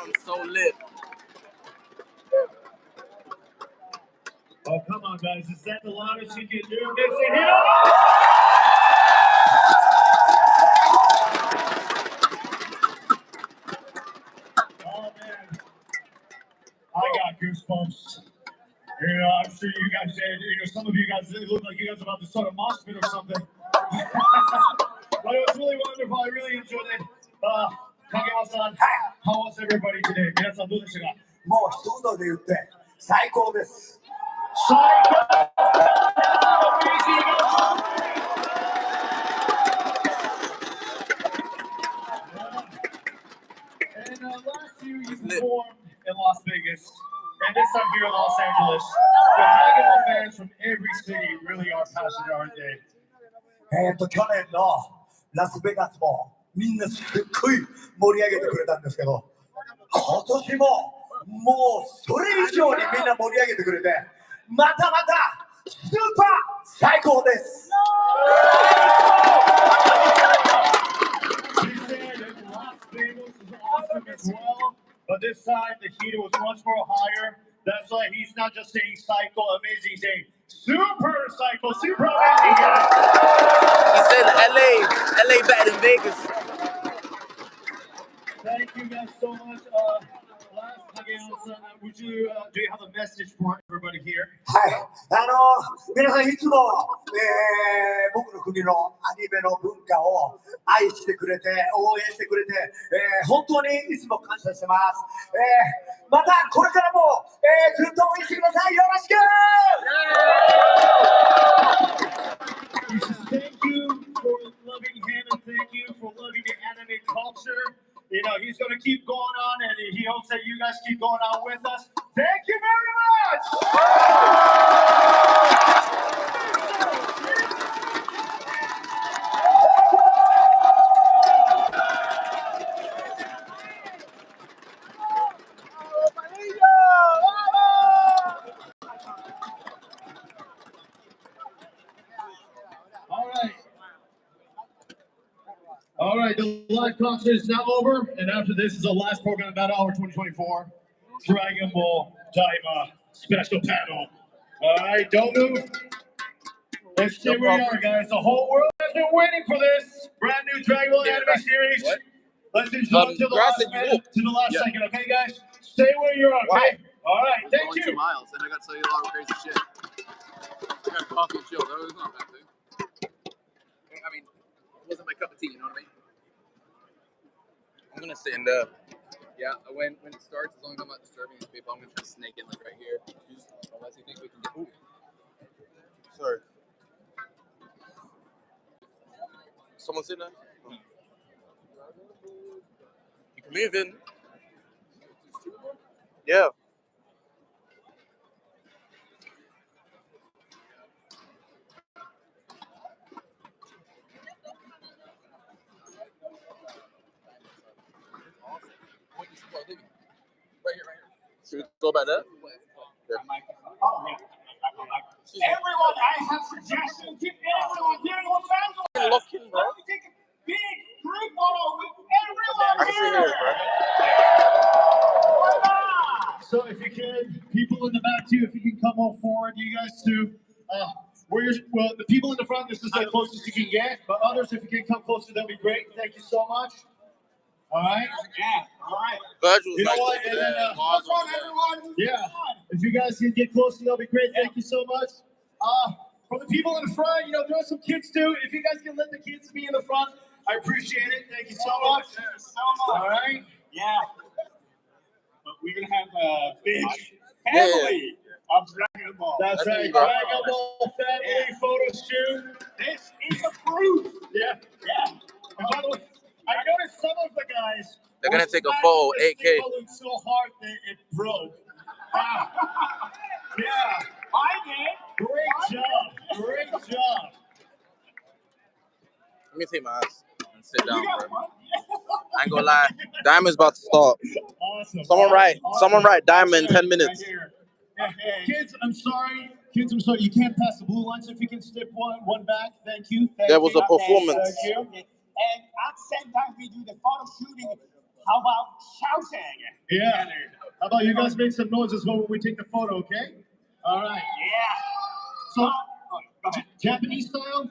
everyone's so lit. Oh, come on, guys. Is that the loudest you can do? Makes it here. Oh, man. I got goosebumps. You know, I'm sure you guys did. You know, some of you guys, it looked like you guys were about to start a mosh pit or something. But it was really wonderful. I really enjoyed it. Kagema-san, how was everybody today? 皆さんどうでしたか？もう一言で言って最高です。最高！ And last year you performed in Las Vegas, and this time here in Los Angeles. The Kagema fans from every city really are passionate, aren't they? 去年のラスベガスもみんなすっごい盛り上げてくれたんですけど、今年ももうそれ以上にみんな盛り上げてくれて、またまたスーパー最高です。But this time the heat was much more higher. That's why he's not just saying psycho amazing, he's saying super psycho, super amazing. He said LA better than Vegas. Thank you guys so much. Last Kagema-san, would you do you have a message for everybody here? はい、皆さんいつも、僕の国のアニメの文化を愛してくれて、応援してくれて、本当にいつも感謝してます。またこれからも、ずっと応援してください。よろしく。Thank you for loving him and thank you for loving the anime culture. You know, he's going to keep going on and he hopes that you guys keep going on with us. Thank you very much! All right, the live concert is now over, and after this is the last program of Battle Hour 2024, Dragon Ball DAIMA special panel. All right, don't move. Let's stay where we are, guys. The whole world has been waiting for this brand new Dragon Ball anime series. What? Let's enjoy to the last minute, to the last second, okay, guys? Stay where you're at, okay? All right, thank you. 2 miles, and I got to tell you a lot of crazy shit. I got coffee and chill. That was not a bad thing. I mean, it wasn't my cup of tea, you know what I mean? I'm gonna stand up. Yeah, when it starts, as long as I'm not disturbing these people, I'm gonna try to snake in like right here. Unless you think we can get. Ooh. Sorry. Someone sitting there? You can move in. Yeah. Right here. Should we go about that? Yeah. Everyone, I have suggestions. Keep everyone here in Los Angeles. Looking, bro. Take a big group photo with everyone I see here. here, So if you can, people in the back too, if you can come on forward, you guys too. Well, the people in the front, this is the closest you can get, but others, if you can come closer, that'd be great. Thank you so much. All right. Yeah. All right. You know what? And then, everyone. Yeah. If you guys can get closer, that'll be great. Thank you so much. For the people in the front, you know, there are some kids too. If you guys can let the kids be in the front, I appreciate it. Thank you so much. All right. Yeah. But we're gonna have a big family of Dragon Ball. That's right. Dragon Ball family photo shoot. This is a proof. Yeah. Yeah. And by the way, I noticed some of the guys. They're gonna take a photo, 8K. So hard that it broke. Yeah, I did. Great job. Great job. Let me take my ass and sit down, bro. I ain't gonna lie. DAIMA's about to start. Awesome. Someone write DAIMA in 10 minutes. Right Kids, I'm sorry. Kids, I'm sorry. You can't pass the blue line, so if you can step one back. Thank you. There was a performance. Thank you. And at the same time, we do the photo shooting How about shouting? Yeah. How about you guys make some noise as well when we take the photo, okay? All right. Yeah. So, Go ahead. Japanese style?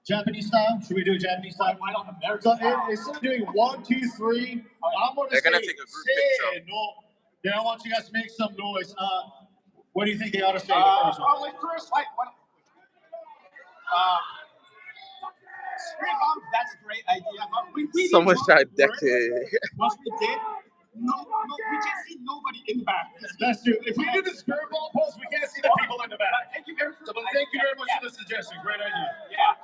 Japanese style? Should we do Japanese style? Why don't American So style? instead of doing 1, 2, 3, I'm gonna They're say, gonna take a group picture. No. Then I want you guys to make some noise. What do you think they ought to say? Probably first, like what? Spray bomb. That's a great idea. But we Someone's did trying to what deck it. What we did? No, we can't see nobody in the back. That's true. If we do the spirit ball pose, we can't see the people in the back. Thank you very much. But thank you very much for the suggestion. Great idea. Yeah.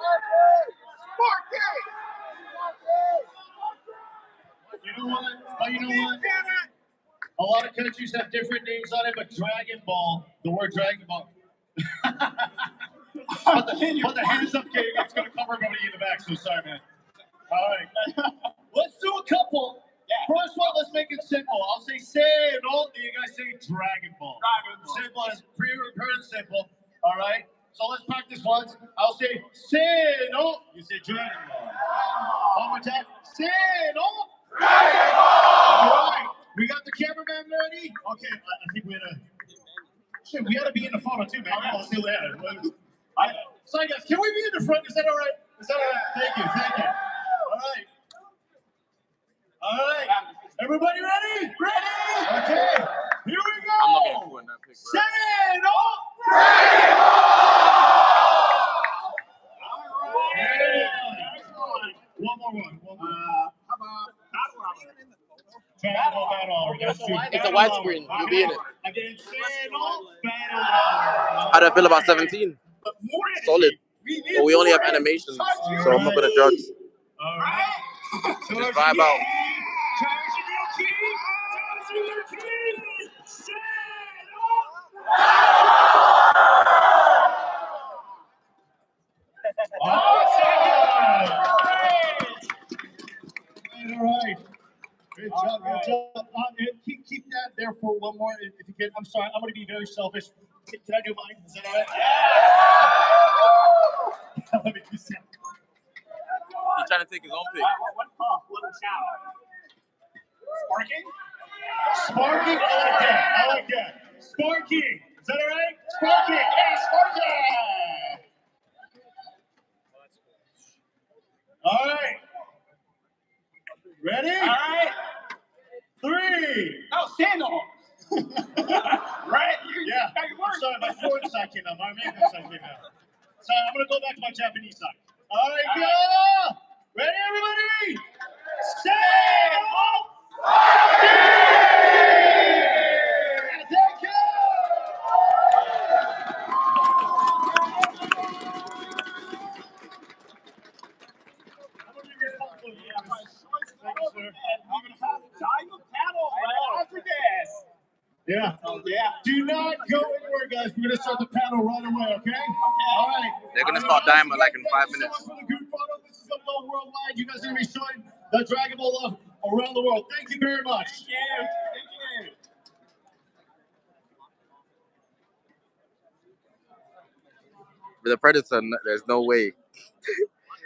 You know what? But you know what? A lot of countries have different names on it, but Dragon Ball, the word Dragon Ball. Put the hands up, Kate. It's going to cover everybody in the back, so sorry, man. All right. Let's do a couple. Yeah. First one, let's make it simple. I'll say say and all, you guys say Dragon Ball. Dragon Ball. Simple as pretty simple. All right. So let's practice once. I'll say say no. You say Dragon Ball. One more time. Say no. Dragon Ball. All right. We got the cameraman ready. Okay. I think we gotta be in the photo too, man. Let's do that. Sorry guys, can we be in the front? Is that all right? Is that all right? Thank you. All right. Everybody ready? Ready? Okay. Here we go. I'm not gonna put in that picture. Say it all. All right. One more. How about Battle. It's a widescreen. You'll be in it. Again, battle. How do I feel about 17? Solid. But we only have animations, so I'm not gonna judge. All right. Just vibe out. All right. Good job. Keep that there for one more, if you can. I'm sorry, I'm going to be very selfish. Can I do mine? Is that all right? Yeah. Let me do that. He's trying to take his own pic. Sparking? I like that. Sparking. Is that all right? Sparking. Hey, Sparking. All right. Ready? All right. 3. Oh, Sandal. Right? Yeah. I'm sorry, my foreign side came out. My American side came out. Sorry, I'm going to go back to my Japanese side. All right, go. Ready, everybody? Sandal. Thank you. I'm going to be responsible for this. Thank you, sir. And we're going to have DAIMA panel right after this. Yeah. Yeah. Do not go anywhere, guys. We're going to start the panel right away, okay? All right. They're gonna start DAIMA like in 5 minutes. Thank you so much for the group photo. This is going to go worldwide. You guys are going to be showing the Dragon Ball love around the world. Thank you very much. Thank you. With the Predator, there's no way.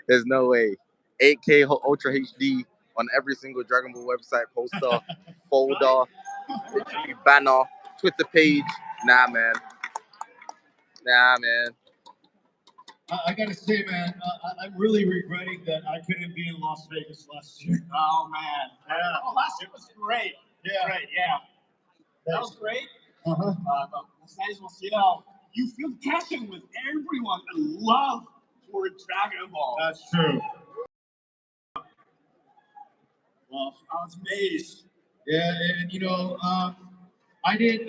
There's no way. 8K Ultra HD on every single Dragon Ball website, poster, folder, banner, Twitter page. Nah, man. I got to say, man, I'm really regretting that I couldn't be in Las Vegas last year. Oh, man. Yeah. Oh, last year was great. Yeah. Great, yeah. That was great. Uh-huh. But besides, you feel passion with everyone and love for Dragon Ball. That's true. Well, I was amazed. Yeah, and you know, I did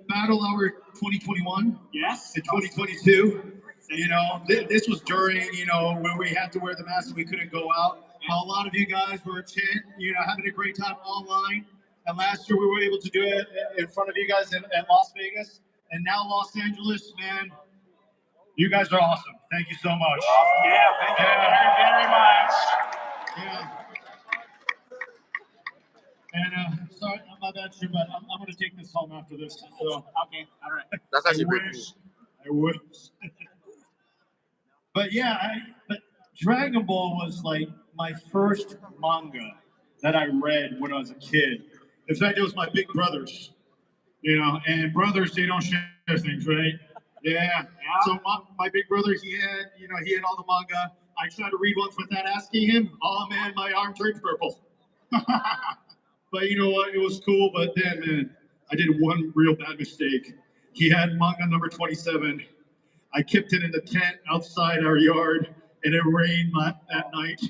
Battle Hour 2021. Yes. In 2022. You know, this was during, you know, when we had to wear the mask and we couldn't go out. A lot of you guys were having a great time online. And last year we were able to do it in front of you guys in Las Vegas. And now Los Angeles, man, you guys are awesome. Thank you so much. Yeah, thank you very, very much. Yeah. And sorry, my bad, sure, but I'm going to take this home after this. So Okay, all right. That's actually pretty cool. I wish. But yeah, but Dragon Ball was like my first manga. that I read when I was a kid. In fact, it was my big brothers. And brothers, they don't share things, right? Yeah. So my big brother, he had all the manga. I tried to read once without asking him. Oh man, my arm turned purple. But you know what? It was cool. But then, man, I did one real bad mistake. He had manga number 27. I kept it in the tent outside our yard, and it rained that night.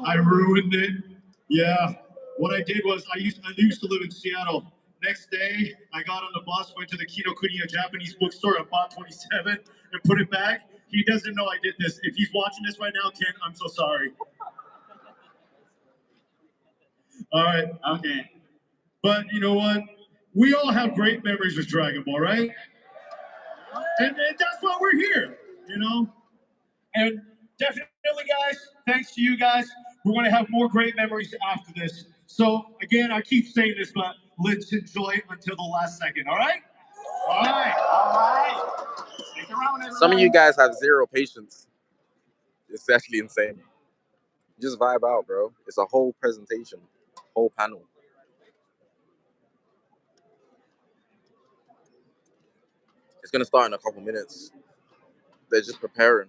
I ruined it. Yeah. What I did was I used to live in Seattle. Next day, I got on the bus, went to the Kinokuniya Japanese bookstore, and bought 27 and put it back. He doesn't know I did this. If he's watching this right now, Ken, I'm so sorry. All right. Okay. But you know what? We all have great memories with Dragon Ball, right? And that's why we're here, And definitely, guys, thanks to you guys, we're going to have more great memories after this. So, again, I keep saying this, but let's enjoy it until the last second, all right? All right. All right. Stick around, everyone. Some of you guys have zero patience. It's actually insane. Just vibe out, bro. It's a whole presentation, whole panel. It's going to start in a couple minutes. They're just preparing.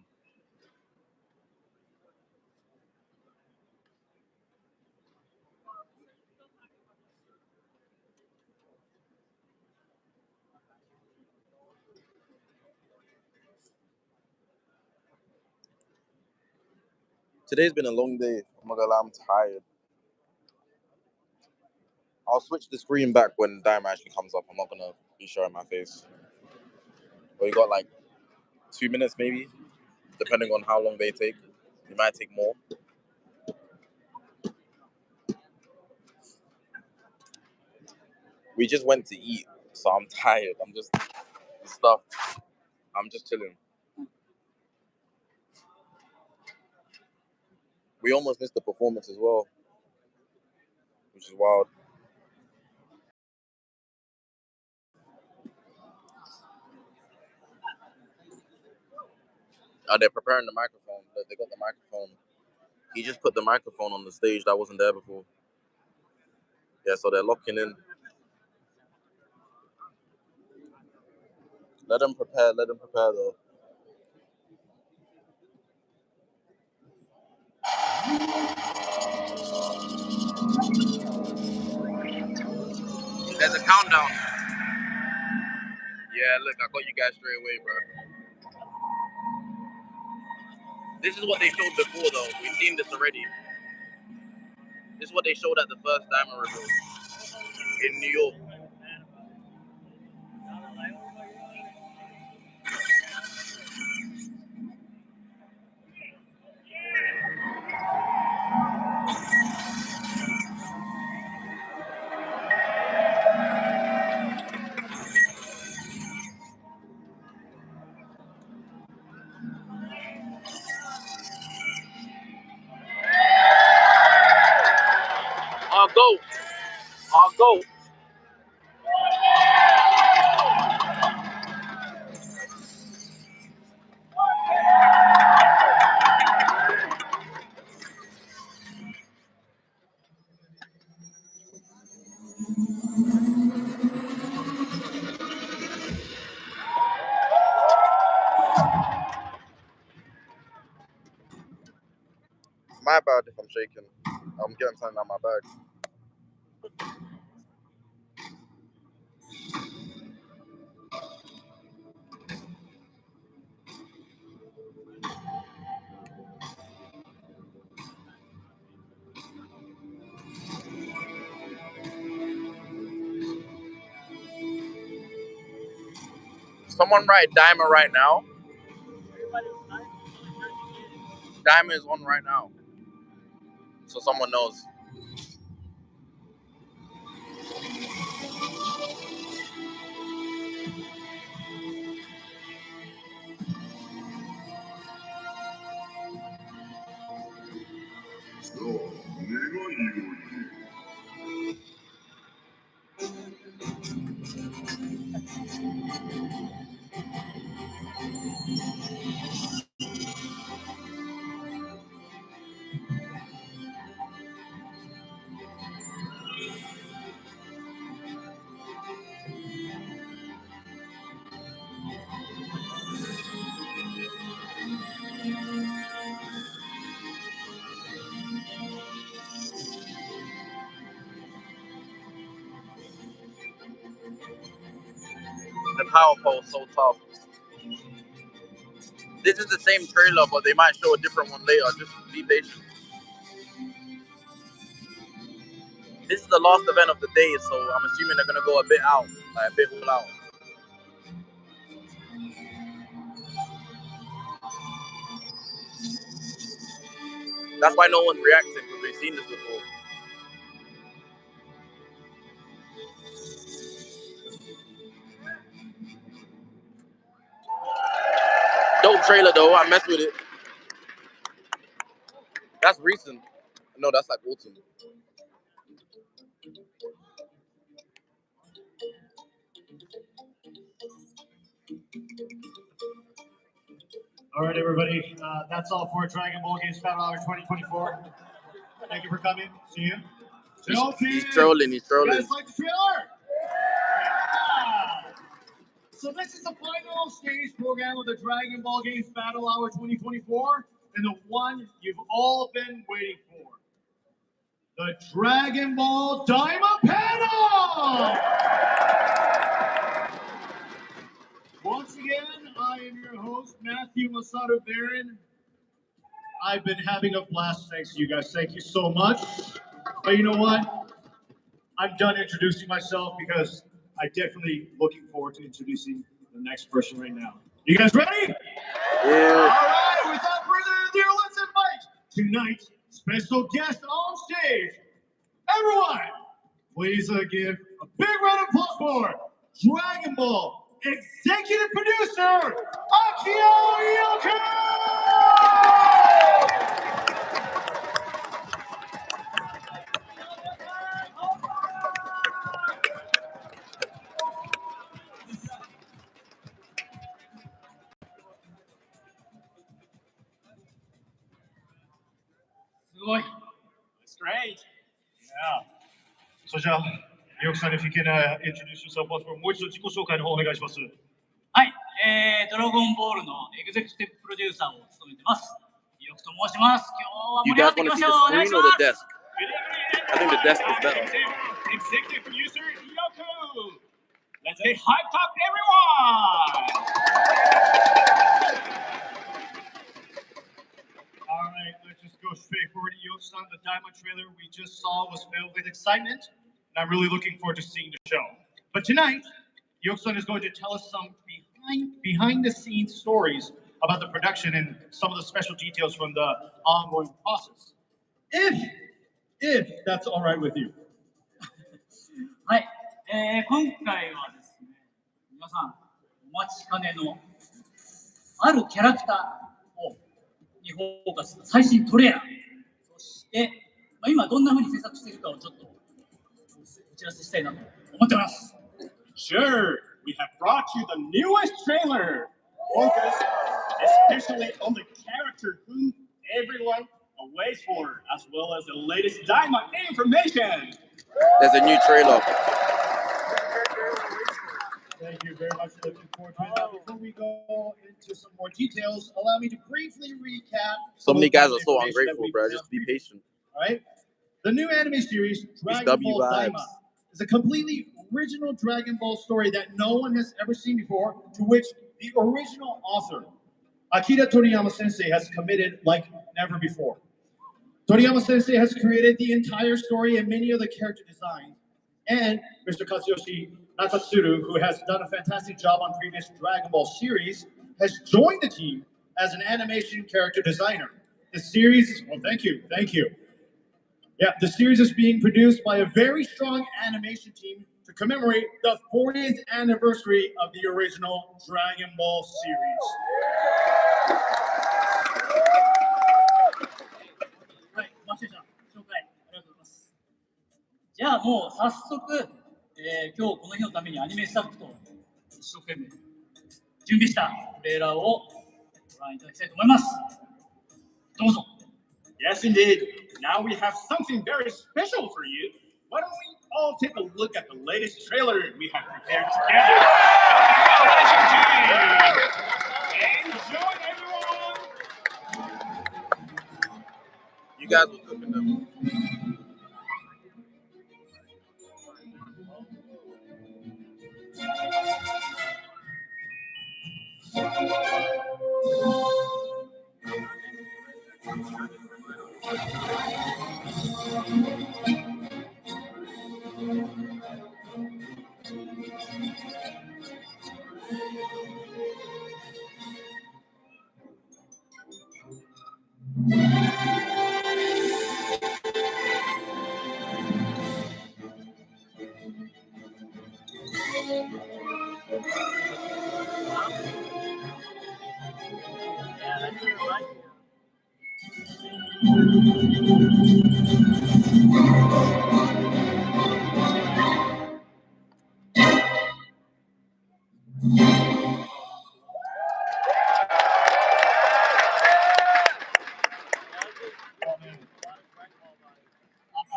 Today's been a long day. I'm not gonna lie, I'm tired. I'll switch the screen back when DAIMA actually comes up. I'm not gonna be showing my face. But we got like 2 minutes maybe, depending on how long they take. It might take more. We just went to eat, so I'm tired. I'm just stuffed. I'm just chilling. We almost missed the performance as well, which is wild. They're preparing the microphone. They got the microphone. He just put the microphone on the stage that wasn't there before. Yeah, so they're locking in. Let them prepare though. There's a countdown. Yeah, look, I got you guys straight away, bro. This is what they showed before, though. We've seen this already. This is what they showed at the first DAIMA reveal in New York. I'll go. My bad if I'm shaking. I'm getting something out of my bag. Someone write DAIMA right now. DAIMA is on right now. So someone knows. The power pole is so tough. This is the same trailer, but they might show a different one later. Just be patient. This is the last event of the day, so I'm assuming they're gonna go a bit out, like a bit all out. That's why no one's reacting, because they've seen this before. Dope trailer though, I messed with it. That's recent. No, that's like autumn. All right, everybody. That's all for Dragon Ball Games Battle Hour 2024. Thank you for coming. See you. He's trolling. He's trolling. You guys like the trailer? Yeah. So this is the final stage program of the Dragon Ball Games Battle Hour 2024, and the one you've all been waiting for. The Dragon Ball DAIMA panel! Once again, I am your host, Matthew Masato Baron. I've been having a blast thanks to you guys. Thank you so much. But you know what? I'm done introducing myself because I'm definitely looking forward to introducing the next person right now. You guys ready? Yeah. All right, without further ado, let's invite tonight's special guest on stage. Everyone, please give a big round of applause for Dragon Ball Executive Producer, Akio Yoko! すごい。That's great. Yeah. So, Yoki-san, if you can introduce yourself once more, もう一度自己紹介の方お願いします。はい、ドラゴンボールのエグゼクティブプロデューサーを務めてます。ヨクと申します。今 You 日は guys 盛り上 want が to ってい see きま the しょう。お願いし screen ま or す。 the desk? I think the desk is better. Executive producer Yoko. Let's say hype up everyone. All right, let's just go straight forward to Yoki-san. The DAIMA trailer we just saw was filled with excitement, and I'm really looking forward to seeing the show. But tonight, Yoki-san is going to tell us some behind-the-scenes stories about the production and some of the special details from the ongoing process. If that's all right with you. はい、今回はですね、皆さんお待ちかねのあるキャラクターをにフォーカスした最新トレーラー、そして、今どんな風に制作しているかをちょっとお知らせしたいなと思ってます。Sure, we have brought you the newest trailer, focused especially on the character whom everyone waits for, as well as the latest DAIMA information. There's a new trailer. Thank you very much. Looking forward to it. Now, before we go into some more details, allow me to briefly recap. So many guys are the so information that ungrateful, we bro. have Just be for you. patient. All right. The new anime series, Dragon W Ball vibes. DAIMA, is a completely original Dragon Ball story that no one has ever seen before, to which the original author, Akira Toriyama Sensei, has committed like never before. Toriyama Sensei has created the entire story and many of the character designs, and Mr. Kazuyoshi Nakatsuru, who has done a fantastic job on previous Dragon Ball series, has joined the team as an animation character designer. The series is, well, thank you. Yeah, the series is being produced by a very strong animation team to commemorate the 40th anniversary of the original Dragon Ball series. はい、マシューさん、紹介ありがとうございます。じゃあもう早速、今日この日のためにアニメスタッフと一生懸命準備したトレーラーをご覧いただきたいと思います。どうぞ。Yes, indeed. Now we have something very special for you. Why don't we all take a look at the latest trailer we have prepared together? Enjoy, everyone! You guys will cooking them. I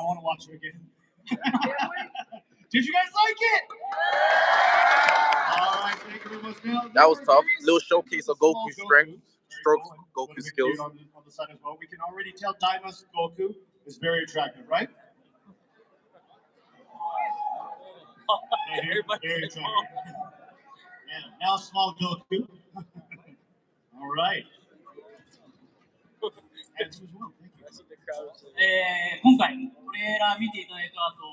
want to watch it again. Did you guys like it? All right, thank you very much. Now, That was tough. very Little showcase of small Goku's strength, strokes, Very Goku's What do we skills. do on the side as well? We can already tell Daima's Goku is very attractive, right? Very attractive. Yeah, now small Goku. All right. And as well, thank you. 今回トレーラー見ていただいた後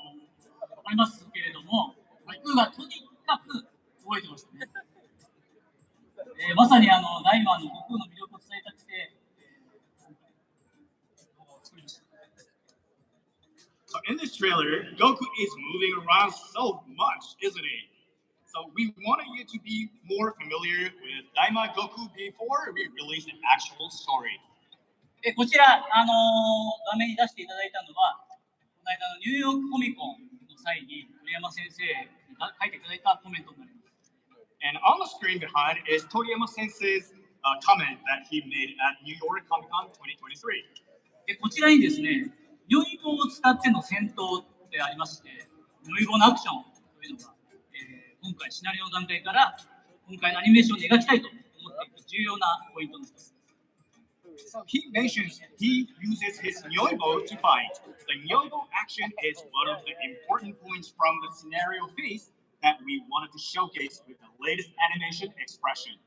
わかりますけれども、僕がとにかく覚えてましたね。まさにダイマーの僕の魅力を伝えたくて、作りました。So in this trailer, Goku is moving around so much, isn't he? So we wanted you to be more familiar with Daima Goku before we release the actual story. こちら画面に出していただいたのは、この間のニューヨークコミコンの際に鳥山先生に書いていただいたコメントになります。And on the screen behind is Toriyama Sensei's comment that he made at New York Comic Con 2023. こちらにですね、如意棒を使っての戦闘でありまして、如意棒のアクションというのが、今回シナリオの段階から今回のアニメーションで描きたいと思っている重要なポイントの一つ。So he mentions he uses his Nyoibo to fight. The Nyoibo action is one of the important points from the scenario phase that we wanted to showcase with the latest animation expression.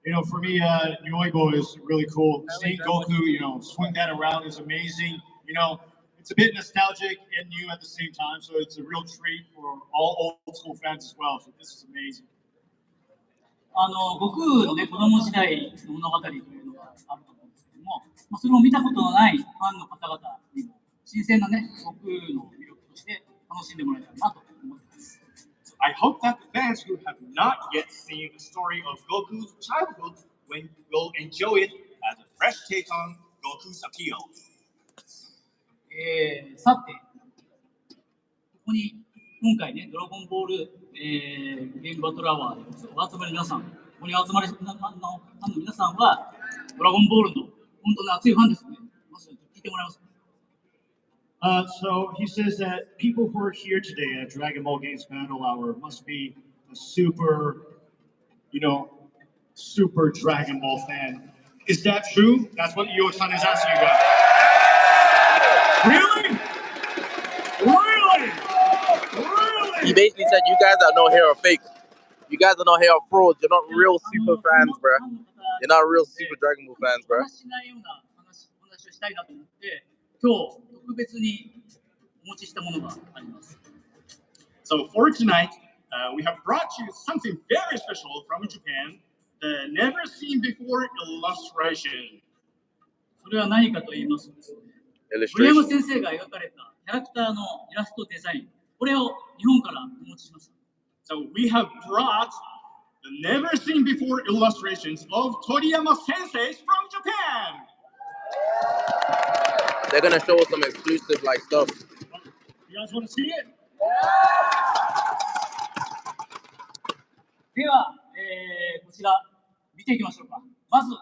You know, for me, Nyoibo is really cool. Seeing Goku, swing that around is amazing. It's a bit nostalgic and new at the same time, so it's a real treat for all old school fans as well. So this is amazing. 悟空のね、子供時代の物語というのがあると思うんですけども、それを見たことのないファンの方々にも新鮮なね、悟空の魅力として楽しんでもらえたらなと思っています。I hope that the fans who have not yet seen the story of Goku's childhood will enjoy it as a fresh take on Goku's appeal. さて、ここに今回ね、ドラゴンボール、ゲームバトルアワーでお集まりの皆さん、ここにお集まりのファンの皆さんは、ドラゴンボールの本当に熱いファンですね。まず聞いてもらいます。So he says that people who are here today at Dragon Ball Games Battle Hour must be a super Dragon Ball fan. Is that true? That's what Yo-san is asking you guys. Really? He basically said, you guys that know here are fake. You guys that know here are frauds. You're not real super fans, bruh. You're not real super Dragon Ball fans, bruh. 話をしたいなと思って、今日特別にお持ちしたものがあります。So for tonight, we have brought you something very special from Japan, the never seen before illustration. それは何かと言いますとですね、鳥山先生が描かれたキャラクターのイラストデザイン、これを日本からお持ちしました。So we have brought the never seen before illustrations of Toriyama Sensei from Japan. They're gonna show us some exclusive stuff. You guys want to see it? では、こちら見ていきましょうか。まず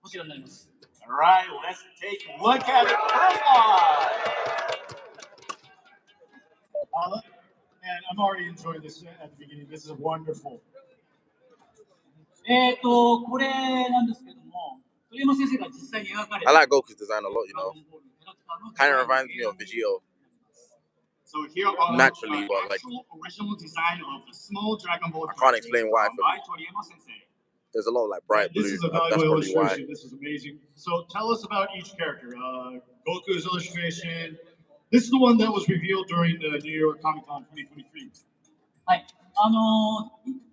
こちらになります。All right, let's take a look at it first one. And I'm already enjoying this at the beginning. This is wonderful. これなんですけども、鳥山先生が実際に描かれた I like Goku's design a lot, Kind of reminds me of Vegito. So here are Naturally, but actual original design of the small Dragon Ball. I can't explain why. By Toriyama Sensei. There's a lot of like bright blue. This is a That's valuable probably why. illustration. This is amazing. So tell us about each character. Goku's illustration. This is the one that was revealed during the New York Comic Con 2023. はい。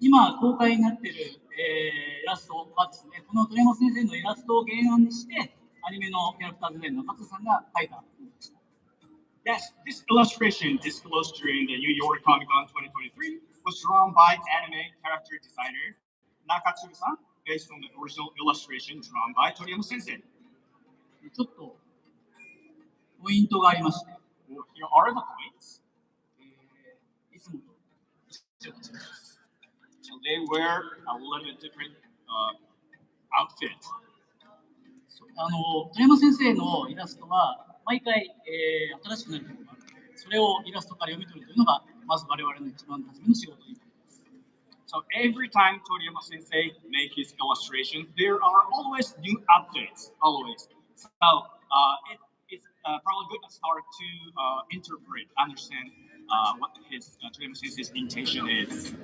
今公開になっている、イラストはですね、この鳥山先生のイラストを原案にして、アニメのキャラクターデザインの勝さんが描いたものです。Yes, this illustration disclosed during the New York Comic Con 2023 was drawn by anime character designer Nakatsugu-san, based on the original illustration drawn by Toriyama Sensei. ちょっとポイントがありまして、Well, here are the points. いつもと違います。So they wear a little bit different outfit. 鳥山先生のイラストは毎回、新しくなることがあるので、それをイラストから読み取るというのがまず我々の一番初めの仕事になります。So every time Toriyama Sensei makes his illustrations, there are always new updates, always. So it's probably good to start to interpret, understand what his Toriyama Sensei's intention is.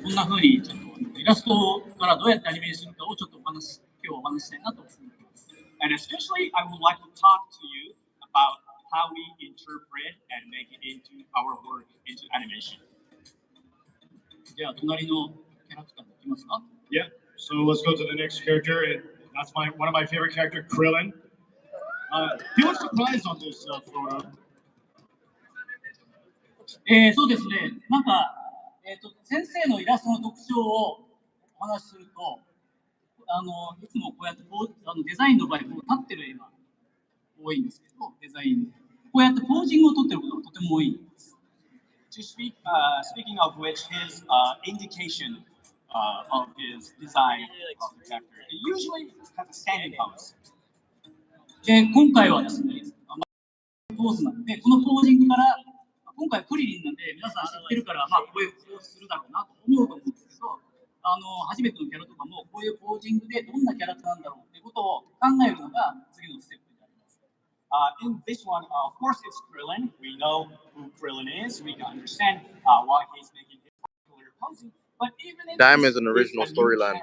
こんな風にちょっとイラストからどうやってアニメにするかをちょっと今日お話したいなと思います。And especially, I would like to talk to you about how we interpret and make it into our work into animation. では隣のキャラクターに行きますか? Yeah. So let's go to the next character, and that's one of my favorite characters, Krillin. He was surprised on this photo. そうですね。なんか、先生のイラストの特徴をお話しすると、いつもこうやってデザインの場合、こう立ってる絵が多いんですけど、デザインこうやってポージングを取ってることがとても多いんです。Speaking of which, his indication of his design of the character, it usually has a standing pose. 今回はですね、ポーズなんで、このポージングから、今回クリリンなんで、皆さん知ってるから、こういうポーズするだろうなと思うと思うんですけど、初めてのキャラとかも、こういうポージングでどんなキャラクターなんだろうっていうことを考えるのが次のステップになります。In this one, of course, it's Krillin. We know who Krillin is. We can understand why he's making his particular posing. But even if DAIMA is an original storyline,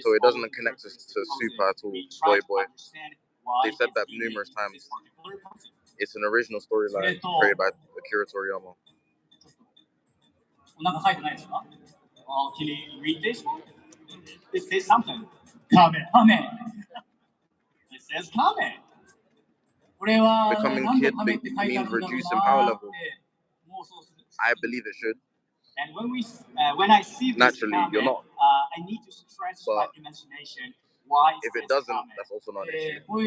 so it doesn't connect to Super at all. Boy. They've said that numerous times. It's an original storyline created by Akira Toriyama. なんか書いてないですか? Can you read this one? It says something. Kame. It says Kame. Becoming kid means reducing power level. I believe it should. And when I see this naturally, Kame, you're not. I need to stretch my imagination. Why if it doesn't, that's also not an issue. こ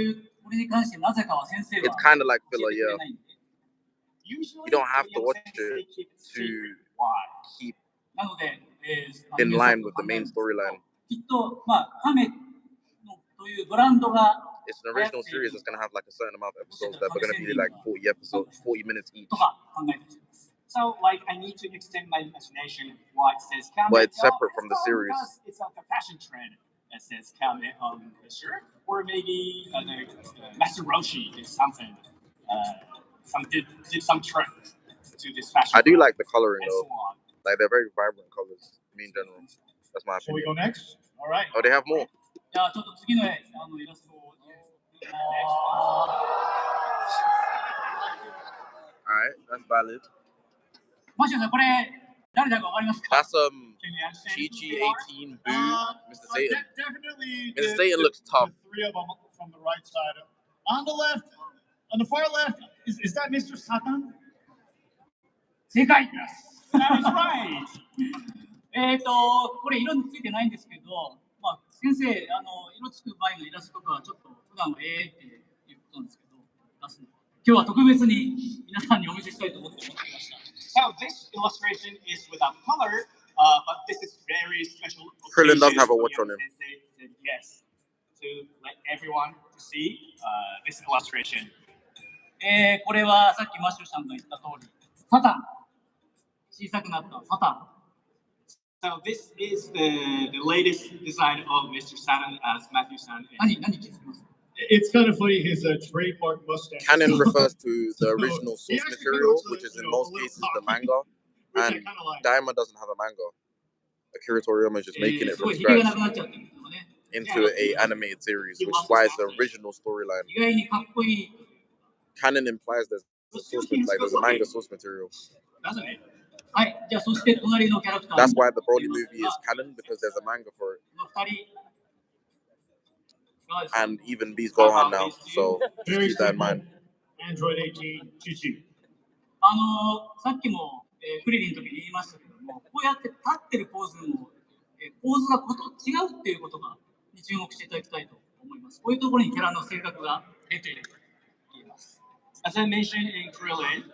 れに関してなぜかは先生は It's kind of like filler, yeah. Usually, You don't have to watch it to keep in line with the main storyline. きっとカメというブランドが It's an original series that's going to have like a certain amount of episodes that are going to be like 40 episodes, 40 minutes each. とか考えてほしいです。 So, like, I need to extend my imagination why it says Kame. But it's separate from the series. It's like a fashion trend that says Kame on the shirt, or maybe Master Roshi did something, did some trend to this fashion. I do like the coloring though. So like they're very vibrant colors. Me in general, that's my opinion. Shall we go next? All right. Oh, they have more. じゃあちょっと次の絵イラストを。Alright, that's valid. マシュさんこれ誰だかわかりますか? That's Chi-Chi 18 Boo, Mr. Satan. Definitely. Mr. Satan looks tough. The three of them from the right side. On the left, on the far left, is that Mr. Satan? 正解。 That is right. これ色についてないんですけど、先生色つく場合のイラストとかはちょっと普段はっていうことなんですけど、出すの。今日は特別に皆さんにお見せしたいと思って持ってきました。 So this illustration is without color, but this is very special. Krillin does have a watch on him. Said yes to let everyone to see this illustration. これはさっきマッシュさんが言った通り、サタン。小さくなったサタン。 So this is the latest design of Mr. Satan as Matthew-san. 何気づきます? It's kind of funny, his trademark mustache. Canon refers to the original source material, which is in most cases the manga, and DAIMA doesn't have a manga. Akira Toriyama is just making it すご from いひげがな scratch くなっちゃってるのね。 into a animated series, which is why it's the original storyline. 意外にかっこいい。 Canon implies there's a source, like there's a manga source material. はい、じゃあそして隣のキャラクター。 That's why the Broly movie is canon, because there's a manga for it. 2人。 And even B's Gohan now, so just keep that in mind. Android 18, Chichi. さっきも、フリリンの時に言いましたけども、こうやって立ってるポーズも、構図が違うっていうことに注目していただきたいと思います。こういうところにキャラの性格が出ていると言います。 As I mentioned in Krillin,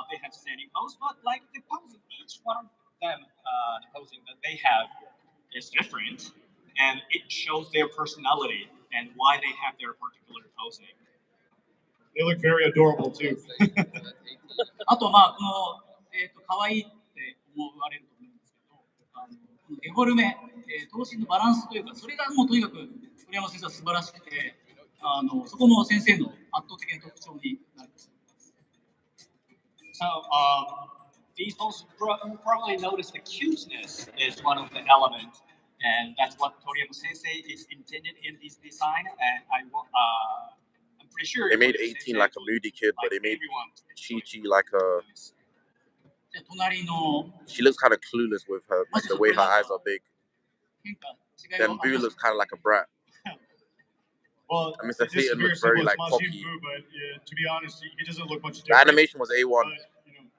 they have standing pose, but like the posing, each one of them, the posing that they have is different, and it shows their personality and why they have their particular posing. They look very adorable too. あとまあこの可愛いって思われると思うんですけど、このデフォルメ、頭身のバランスというか、それがもうとにかく鳥山先生は素晴らしくて、そこも先生の圧倒的な特徴になります。 So these folks probably notice the cuteness is one of the elements, and that's what Toriyama Sensei is intended in this design. And I'm pretty sure they made 18 like a moody kid, but they made Chi-Chi like a. She looks kind of clueless with her, like the way her eyes are big. Then Boo looks kind of like a brat. Well, I mean, Mr. Satan looks very like cocky. Boo, but to be honest, he doesn't look much The different. animation was A1,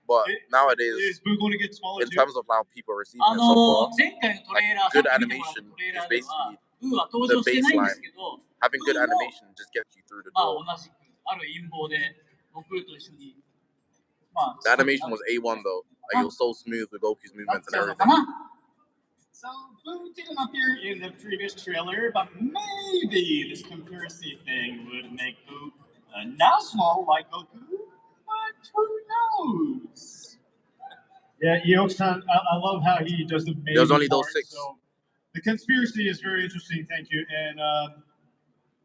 but nowadays, is Boo going to get smaller in terms of how people are receiving it so far, like, good animation is basically the baseline. Having good animation just gets you through the door. The animation was A1 though. Like, it was so smooth with Goku's movements and everything. So Boo didn't appear in the previous trailer, but maybe this conspiracy thing would make Boo not small like Goku, but who knows? Yeah, Ioki-san, I love how he does the maybe There's only those part, 6. So the conspiracy is very interesting, thank you. And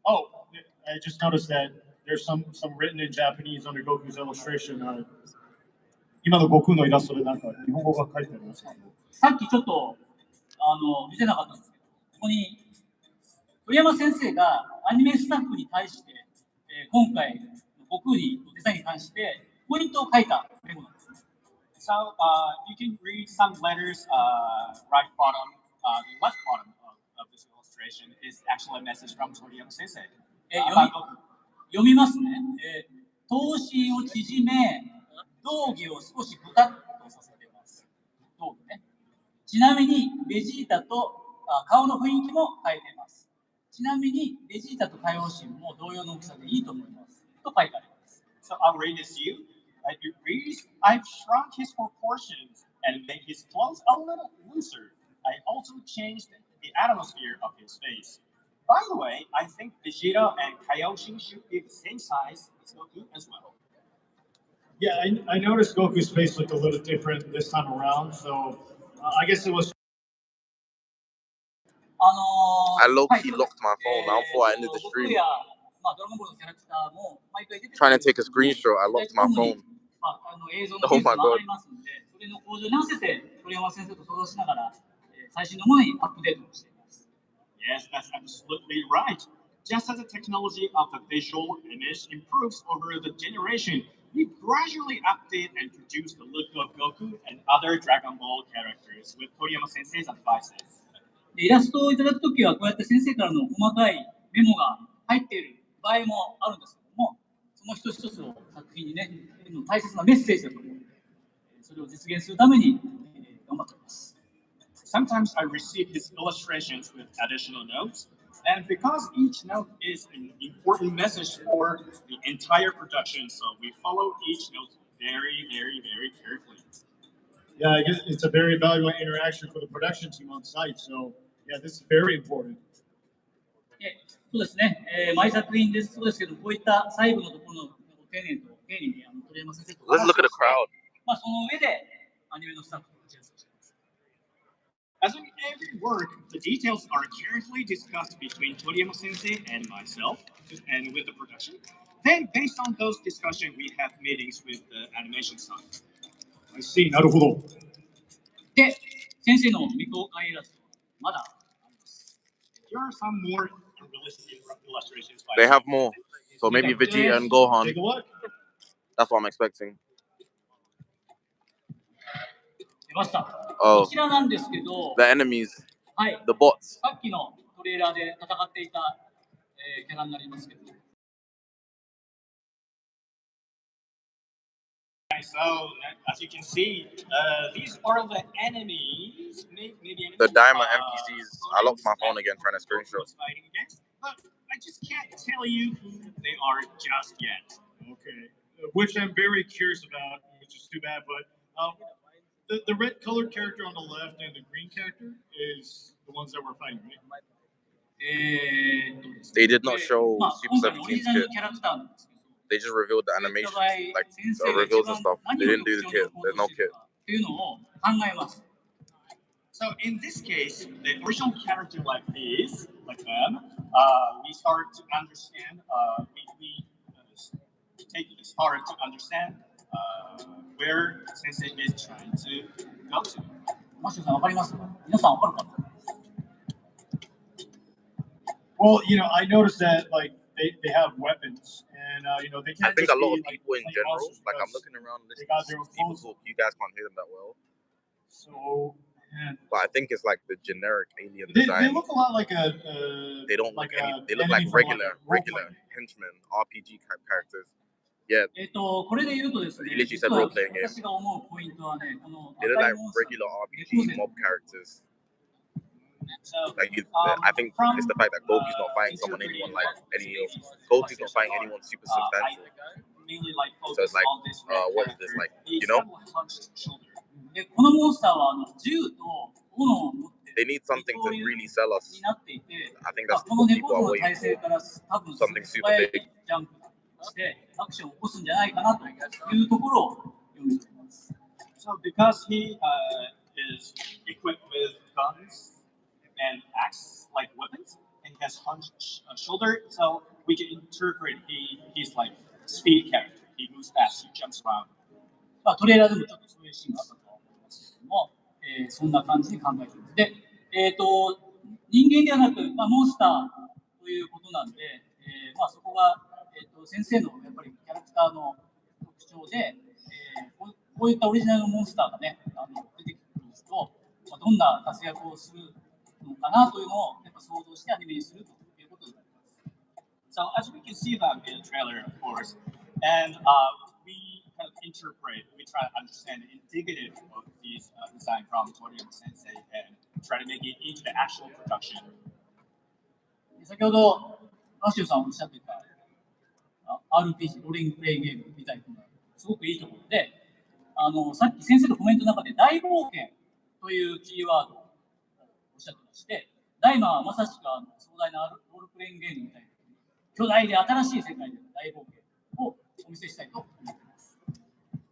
I just noticed that there's some written in Japanese under Goku's illustration. 今の悟空のイラストでなんか日本語が書いてありますか？さっきちょっと見せなかったんですけど、ここに鳥山先生がアニメスタッフに対して、今回悟空にデザインに関してポイントを書いたメモなんですね。So you can read some letters. Right bottom, the left bottom of this illustration is actually a message from Toriyama Sensei. 読みますね。頭身を縮め、道着を少しブタッとさせています。道着ね。ちなみにベジータと顔の雰囲気も変えています。ちなみにベジータと海王神も同様の大きさでいいと思います。と書いてあります。So I'll read this to you. It reads, I've shrunk his proportions and made his clothes a little looser. I also changed the atmosphere of his face. By the way, I think Vegeta and Kaioshin should be the same size as Goku as well. Yeah, I noticed Goku's face looked a little different this time around, so I guess it was. I low-key locked my phone now before I ended the stream. Trying to take a screenshot, I locked my phone. Oh my god. Yes, that's absolutely right. Just as the technology of the visual image improves over the generation, we gradually update and produce the look of Goku and other Dragon Ball characters with Toriyama Sensei's advices. イラストをいただくときはこうやって先生からの細かいメモが入っている場合もあるんですけども、その一つ一つを作品にね、大切なメッセージだと思うので、それを実現するために頑張っています。Sometimes I receive his illustrations with additional notes, and because each note is an important message for the entire production, so we follow each note very, very, very carefully. Yeah, I guess it's a very valuable interaction for the production team on site, so yeah, this is very important. そうですね、毎作品ですそうですけど、こういった細部のところの丁寧に鳥山先生と話をして、その上でアニメのスタッフと打ち合わせをしています。As in every work, the details are carefully discussed between Toriyama Sensei and myself, and with the production. Then, based on those discussions, we have meetings with the animation side. I see. なるほど。で、先生の未公開イラスト、まだあります。Here are some more realistic illustrations. By They have more. So maybe Vegeta and Gohan. Take a look. That's what I'm expecting. 出ました。 Oh, こちらなんですけど、 the enemies, はい、 the bots. さっきのトレーラーで戦っていた、キャラになりますけど。So, as you can see, these are the enemies. Maybe The DAIMA NPCs. I locked my phone again trying to screenshot. Fighting against, but I just can't tell you who they are just yet. Okay. Which I'm very curious about, which is too bad, but the red colored character on the left and the green character is the ones that we're fighting, right? They did not show まあ、 Super 今回のオリ 17's ジナル kit. のキャラクターなんですけど、 They just revealed the animation, そういった場合、 like 先 the 生が一 reveals 番 and stuff. 何 They を didn't do the 特徴に kit. 置こ There's う no としてる kit. かっていうのを考えます。So in this case, the original character like this, like them, we start to understand. We start to understand where Sensei is trying to go to. マッシュさんわかりますか？皆さんわかるかな？ Well, I noticed that like they have weapons, and they I can't think just a lot be of like people in plain general, monsters like I'm because looking around they listening got to their own people clothes. talk, you guys can't hear them that well. So, man, But I think it's like the generic alien they design. look a lot like a. They don't like look any, a they look enemy like from, regular henchmen, RPG type characters. Yeah, これで言うとですね、 He literally said 実は role-playing game. 私が思うポイントはね、この they look 赤い like モンスター regular の RPG mob characters. So, Like I think it's the fact that Goku's not fighting anyone like Goku's not fighting anyone super substantial. mainly like So it's like, on this red what is this character. like? He's You know, got a hunched shoulder. でこのモンスターは銃と斧を持って they need something to really sell us. になっていて、 I think ま that's あ、この what 猫 people の are 体 waiting 勢 for. から多分 Something 素 super 早い big. ジャンプしてアクションを起こすんじゃないかなというところを読み取ります。 So because he is equipped with guns and axes like weapons, and he has hunched shoulder, so we can interpret he's like speed character. He moves fast, he jumps around. まあ、トレーラーでもちょっとそういうシーンがあったと思いますけれども、そんな感じに考えています。で、人間ではなく、まあ、モンスターということなんで、まあ、そこが、先生のやっぱりキャラクターの特徴で、こういったオリジナルのモンスターがね、出てくると、まあ、どんな活躍をするのかなというのをやっぱ想像してアニメにするということになります。 So as we can see that in the trailer, of course, and we kind of interpret, we try to understand the indicative of these design from Toriyama Sensei and try to make it into the actual production. 先ほどマシューさんおっしゃってたRPG、ローリングプレイゲームみたいなのがすごくいいところで、さっき先生のコメントの中で大冒険というキーワードをおっしゃってまして、ダイマはまさしく壮大なロールプレイングゲームみたいな巨大で新しい世界での大冒険をお見せしたいと思います。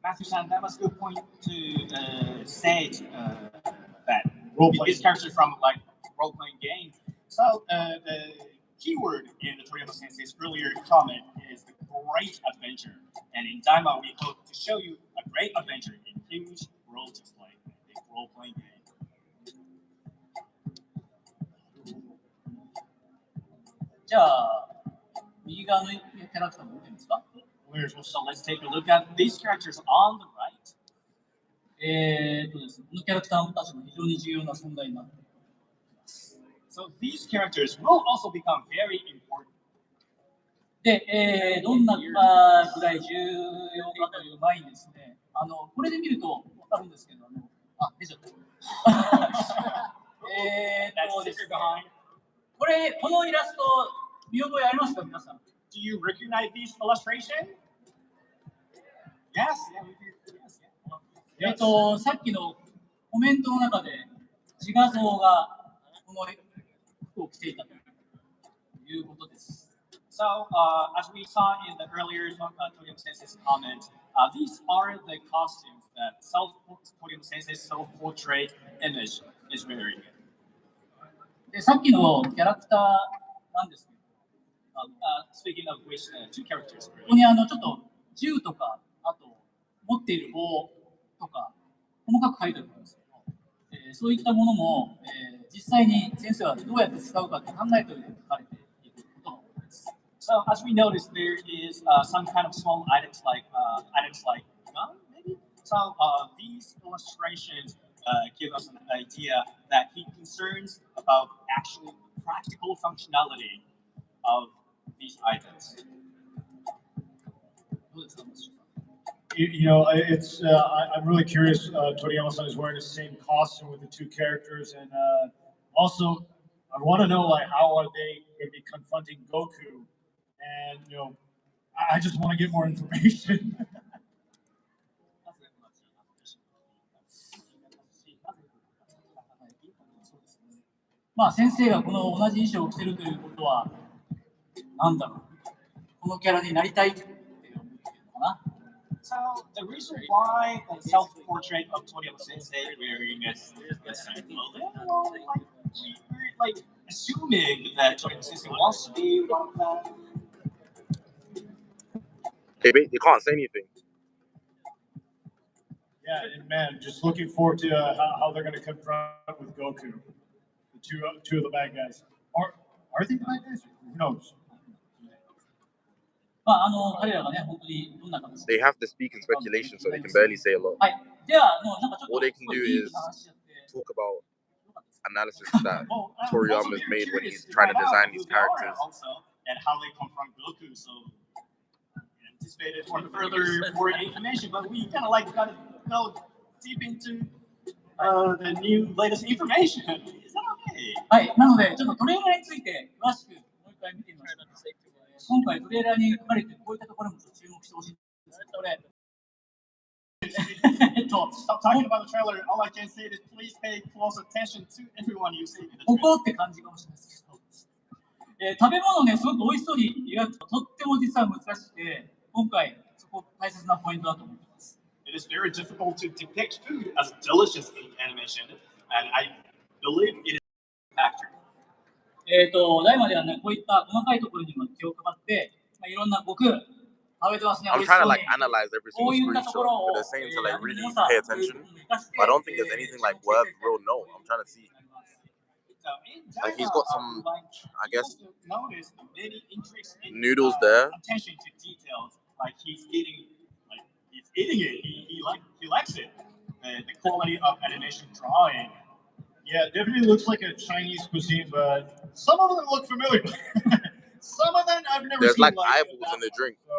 Matthew-san, that was a good point to say that Role-playing. this character from like role-playing game. So the keyword in the Toriyama Sensei's earlier comment is the great adventure, and in Daima we hope to show you a great adventure in huge world display, a role-playing game. じゃあ、右側のキャラクターも見てみますか。 So let's take a look at these characters on the right. ですね、このキャラクターたちも非常に重要な存在になっています。 So these characters will also become very important. で、どんなぐらい重要かという前にですね、これで見ると分かるんですけど、出ちゃった。ですね、このイラスト、見覚えありますか、皆さん。 Do you recognize these illustration? Yes, yeah, we do. Yes, yeah. さっきのコメントの中で自画像がこの服を着ていたということです。 So, as we saw in the earlier Toriyama Sensei's comment, these are the costumes that Toriyama Sensei's self-portrait image is wearing. で、さっきのキャラクターなんですけど、Speaking of which, two characters. ここにちょっと銃とか、あと持っている棒とか細かく書いてあるんですけど、そういったものも、実際に先生はどうやって使うかって考えておいて書かれていることです。So as we noticed, there is some kind of small items like maybe. So these illustrations give us an idea that he concerns about actual practical functionality of these items. I'm really curious. Toriyama-san is wearing the same costume with the two characters, and also I want to know like how are they going to be confronting Goku, and I just want to get more information. まあ先生がこの同じ衣装を着てるということは、なんだろう、このキャラになりたいって思ってるのかな。So the reason why the self-portrait of Toriyama Sensei wearing this like assuming that Toriyama Sensei wants to be one of them. They can't say anything. Yeah, and man, just looking forward to how they're going to confront with Goku. The two of the bad guys. Are they the bad guys? Who knows? まあ彼らがね、本当にどんな形で。They have to speak in speculation, so they can barely say a lot. はい。ではなんかちょっと All they can do is talk about analysis that Toriyama has made when he's trying to design these characters. And how they confront Goku. So anticipated for further more information, but we kind of got to go deep into the new latest information. Is that okay? はい。なのでちょっとトレーラーについて詳しくもう一回見てみましょう。今回トレーラーに書かれてこういったところも注目してほしいんです。これ。Stop talking about the trailer. All I can say is please pay close attention to everyone you see. ここって感じかもしれないですけど、食べ物ねすごく美味しそうに描くととっても実は難しくて、今回そこ大切なポイントだと思ってます。It is very difficult to depict food as delicious in animation, and I believe it is a factor. ダイマではねこういった細かいところにも気を配って、いろんな食べてますね。 I'm trying to like analyze every single screenshot at the same time, like really pay attention. But I don't think there's anything like worth real note. I'm trying to see. Like he's got some, I guess, noodles there. Attention to details, like he's eating it. He likes it. The quality of animation drawing. Yeah, it definitely looks like a Chinese cuisine, but some of them look familiar. Some of them I've never There's seen. like eyeballs in the drink. So,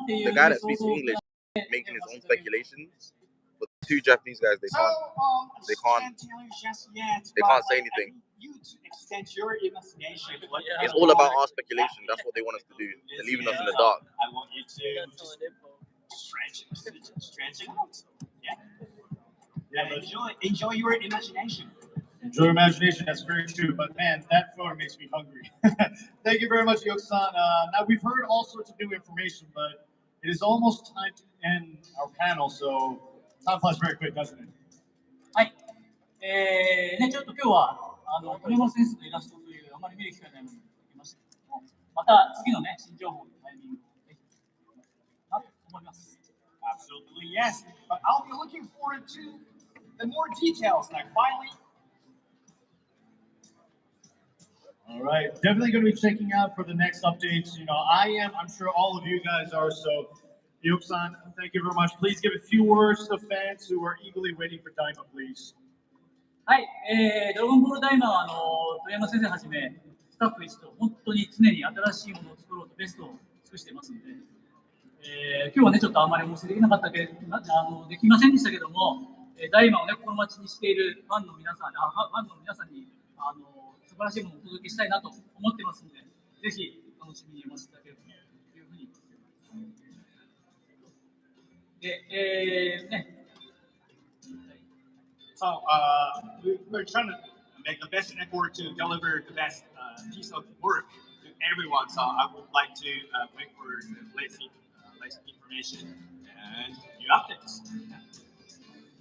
The guy that speaks English making his own speculations, but the two Japanese guys they can't say anything. You to extend your imagination. It's all about our speculation. That's what they want us to do. They're leaving us in the dark. I want you to just stretch it out. Yeah. Enjoy your imagination. Enjoy imagination, that's very true. But man, that photo makes me hungry. Thank you very much, Yoke-san. Now we've heard all sorts of new information, but it is almost time to end our panel, so time flies very quick, doesn't it? はい。ね、ちょっと今日は鳥山先生のイラストというあまり見る機会ないものを描きましたけども、また次のね新情報のタイミングをぜひと思います。 Absolutely yes. But I'll be looking forward to the more details. Like finally. All right, definitely going to be checking out for the next updates. I am. I'm sure all of you guys are. So, Yoke-san, thank you very much. Please give a few words to fans who are eagerly waiting for DAIMA, please. はい、ドラゴンボールダイマは鳥山先生はじめスタッフ一同本当に常に新しいものを作ろうとベストを尽くしていますので、今日はねちょっとあまりお見せできなかったけどできませんでしたけども、ダイマをね心待ちにしているファンの皆さんに素晴らしいものをお届けしたいなと思ってますので、ぜひ楽しみにお待ちいただければというふうに思います。で、ね。So we're trying to make the best effort to deliver the best piece of work to everyone. So I would like to wait for the latest information and new updates.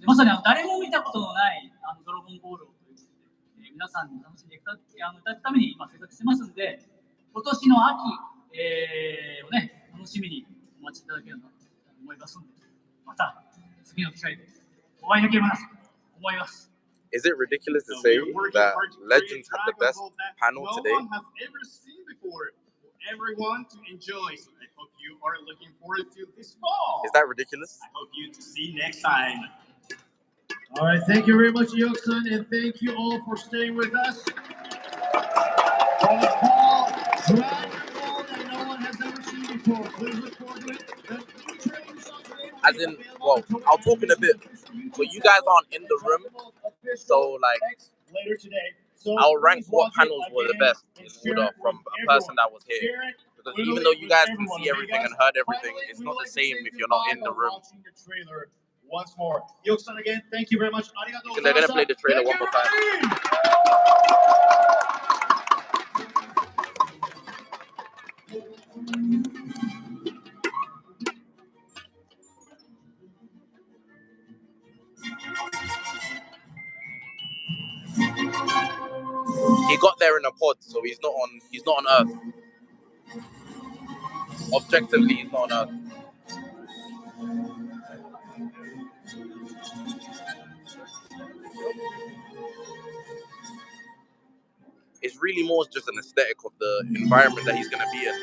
まさに誰も見たことのないドラゴンボールをということで、皆さんに楽しんでいただくために今制作してますんで、今年の秋、をね、楽しみにお待ちいただければと思いますので、また次の機会でお会いできればなと思います。Is it ridiculous to say that Legends had the best panel today? No one has ever seen before for everyone to enjoy. So I hope you are looking forward to this fall. Is that ridiculous? I hope you to see next time. All right, thank you very much, Yoke-san, and thank you all for staying with us. On the fall, Dragon Ball that no one has ever seen before. Please look forward to it. The new trailer song today will As be in, available well, on Dokkan I'll talk in a bit, but you guys aren't in the room, so like, later today. So I'll rank please what watch it panels were the again best and in share order it from with a person everyone. that was here. Share it Because literally even though you with guys can everyone, see okay, everything guys? and heard everything, Finally, it's we not would the like to same say if you're not in the goodbye room. while watching the trailer once more. Yoke-san again, thank you very much. Arigatou They're gonna play the trailer Thank one more time. you, He got there in a pod, so he's not on Earth. Objectively, he's not on Earth. It's really more just an aesthetic of the environment that he's gonna be in.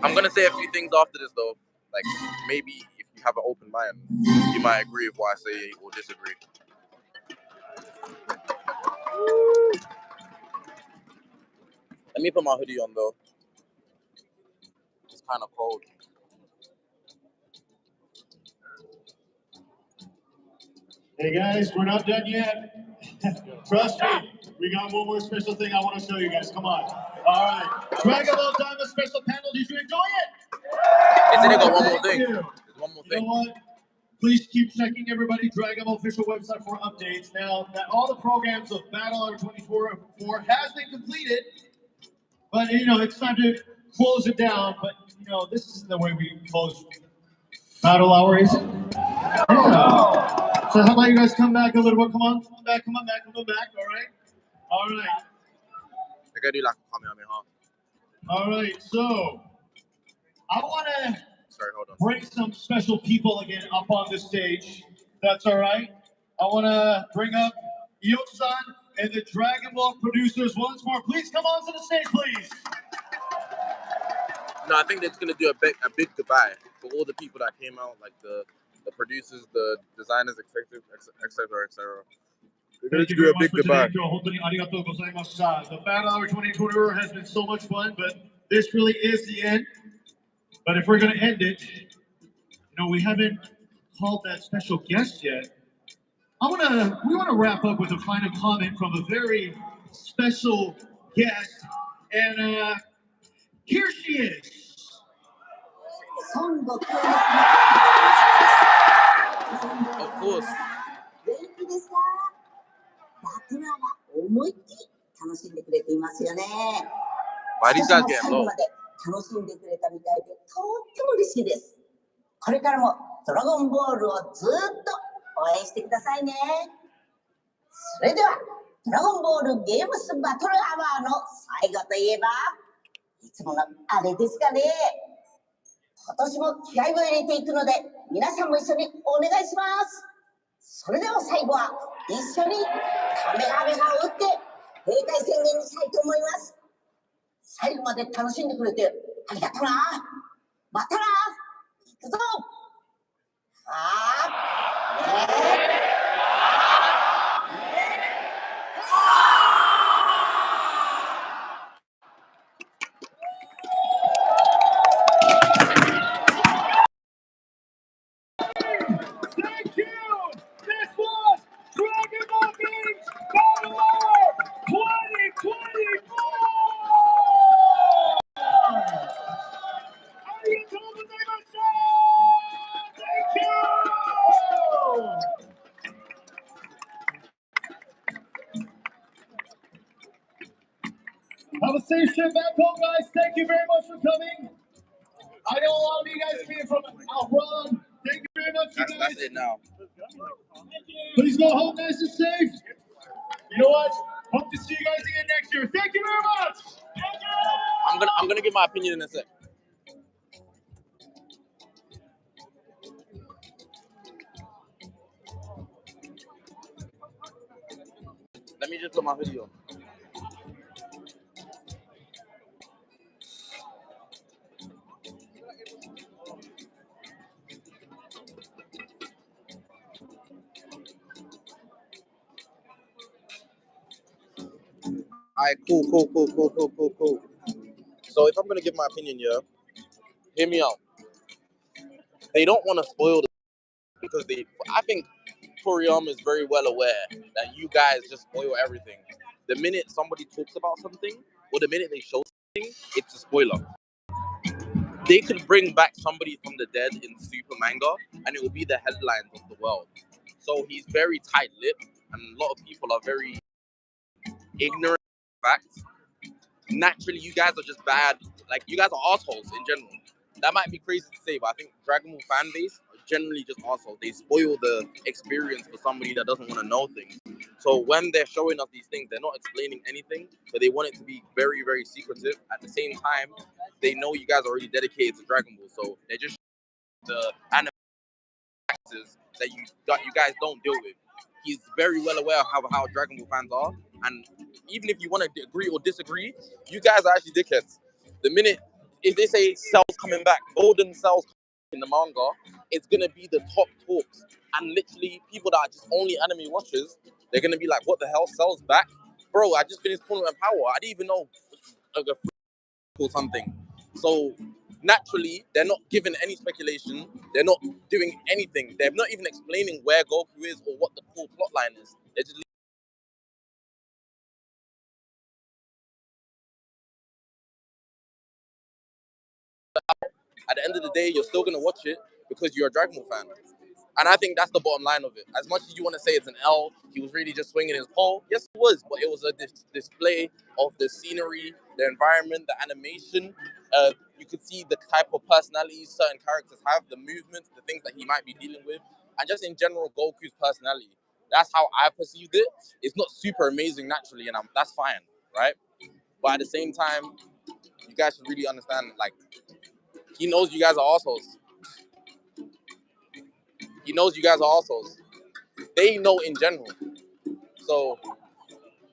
I'm gonna say a few things after this though. Like maybe if you have an open mind, you might agree with what I say or disagree. Let me put my hoodie on though. It's kind of cold. Hey guys, we're not done yet. Trust me, we got one more special thing I want to show you guys. Come on. All right. Dragon Ball DAIMA special panel. Did you enjoy it? Isn't it got one more Thank thing? you. There's one more You know thing. what? Please keep checking everybody Dragon Ball official website for updates. Now that all the programs of Battle Hour 24 has been completed, but you know it's time to close it down. But you know this isn't the way we close Battle Hour, is it? Yeah. So how about you guys come back a little bit? Come on back. All right. All right. They're gonna do like a Kamehameha. All right. So I want to Sorry, hold on. bring some special people again up on the stage. That's all right. I want to bring up Yoke-san and the Dragon Ball producers once more. Please come on to the stage, please. No, I think they're just gonna do a big goodbye for all the people that came out, like the producers, the designers, etc. They're gonna do a big goodbye. The Battle Hour 2020 has been so much fun, but this really is the end. But if we're gonna end it, you know, we haven't called that special guest yet. We want to wrap up with a final comment from a very special guest, and here she is. Of course. 元気ですか？バトラーが思いっきり楽しんでくれていますよね。 Why these guys getting 最 low? 後まで楽しんでくれたみたいでとっても嬉しいです。これからもドラゴンボールをずっと応援してくださいね。それではドラゴンボールゲームスバトルアワーの最後といえばいつものあれですかね。今年も気合を入れていくので皆さんも一緒にお願いします。それでは最後は一緒にカメハメハを打って閉会宣言にしたいと思います。最後まで楽しんでくれてありがとうな。またな。行くぞ。Thank you. This was Dragon Ball Games Battle Hour 2024. safe trip back home, guys. Thank you very much for coming. I know a lot of you guys came from Outrun. Thank you very much, you guys. That's it now. Please go home nice and safe. You know what? Hope to see you guys again next year. Thank you very much. Thank you. I'm gonna give my opinion in a sec. Let me just put my video. Alright, cool. So if I'm gonna give my opinion, yeah, hear me out. They don't want to spoil the because I think Toriyama is very well aware that you guys just spoil everything. The minute somebody talks about something, or the minute they show something, it's a spoiler. They could bring back somebody from the dead in super manga, and it will be the headlines of the world. So he's very tight-lipped, and a lot of people are very ignorant of facts. Naturally, you guys are just bad. Like, you guys are assholes in general. That might be crazy to say, but I think Dragon Ball fan base are generally just assholes. They spoil the experience for somebody that doesn't want to know things. So when they're showing us these things, they're not explaining anything, but they want it to be very, very secretive. At the same time, they know you guys are already dedicated to Dragon Ball, so they're just the anime actors that you guys don't deal with. He's very well aware of how Dragon Ball fans are, and even if you want to agree or disagree, you guys are actually dickheads. The minute if they say Cell's coming back, Golden Cell's in the manga, it's gonna be the top talks, and literally people that are just only anime watchers, they're gonna be like, "What the hell, Cell's back, bro? I just finished Tournament of Power. I didn't even know like a or something." So naturally, they're not giving any speculation. They're not doing anything. They're not even explaining where Goku is or what the core plotline is. They're just at the end of the day, you're still gonna watch it because you're a Dragon Ball fan. And I think that's the bottom line of it. As much as you want to say it's an L, he was really just swinging his pole. Yes, it was, but it was a display of the scenery, the environment, the animation. You could see the type of personalities certain characters have, the movements, the things that he might be dealing with, and just in general, Goku's personality. That's how I perceived it. It's not super amazing naturally, and that's fine, right? But at the same time, you guys should really understand, like, he knows you guys are assholes. He knows you guys are assholes. They know in general. So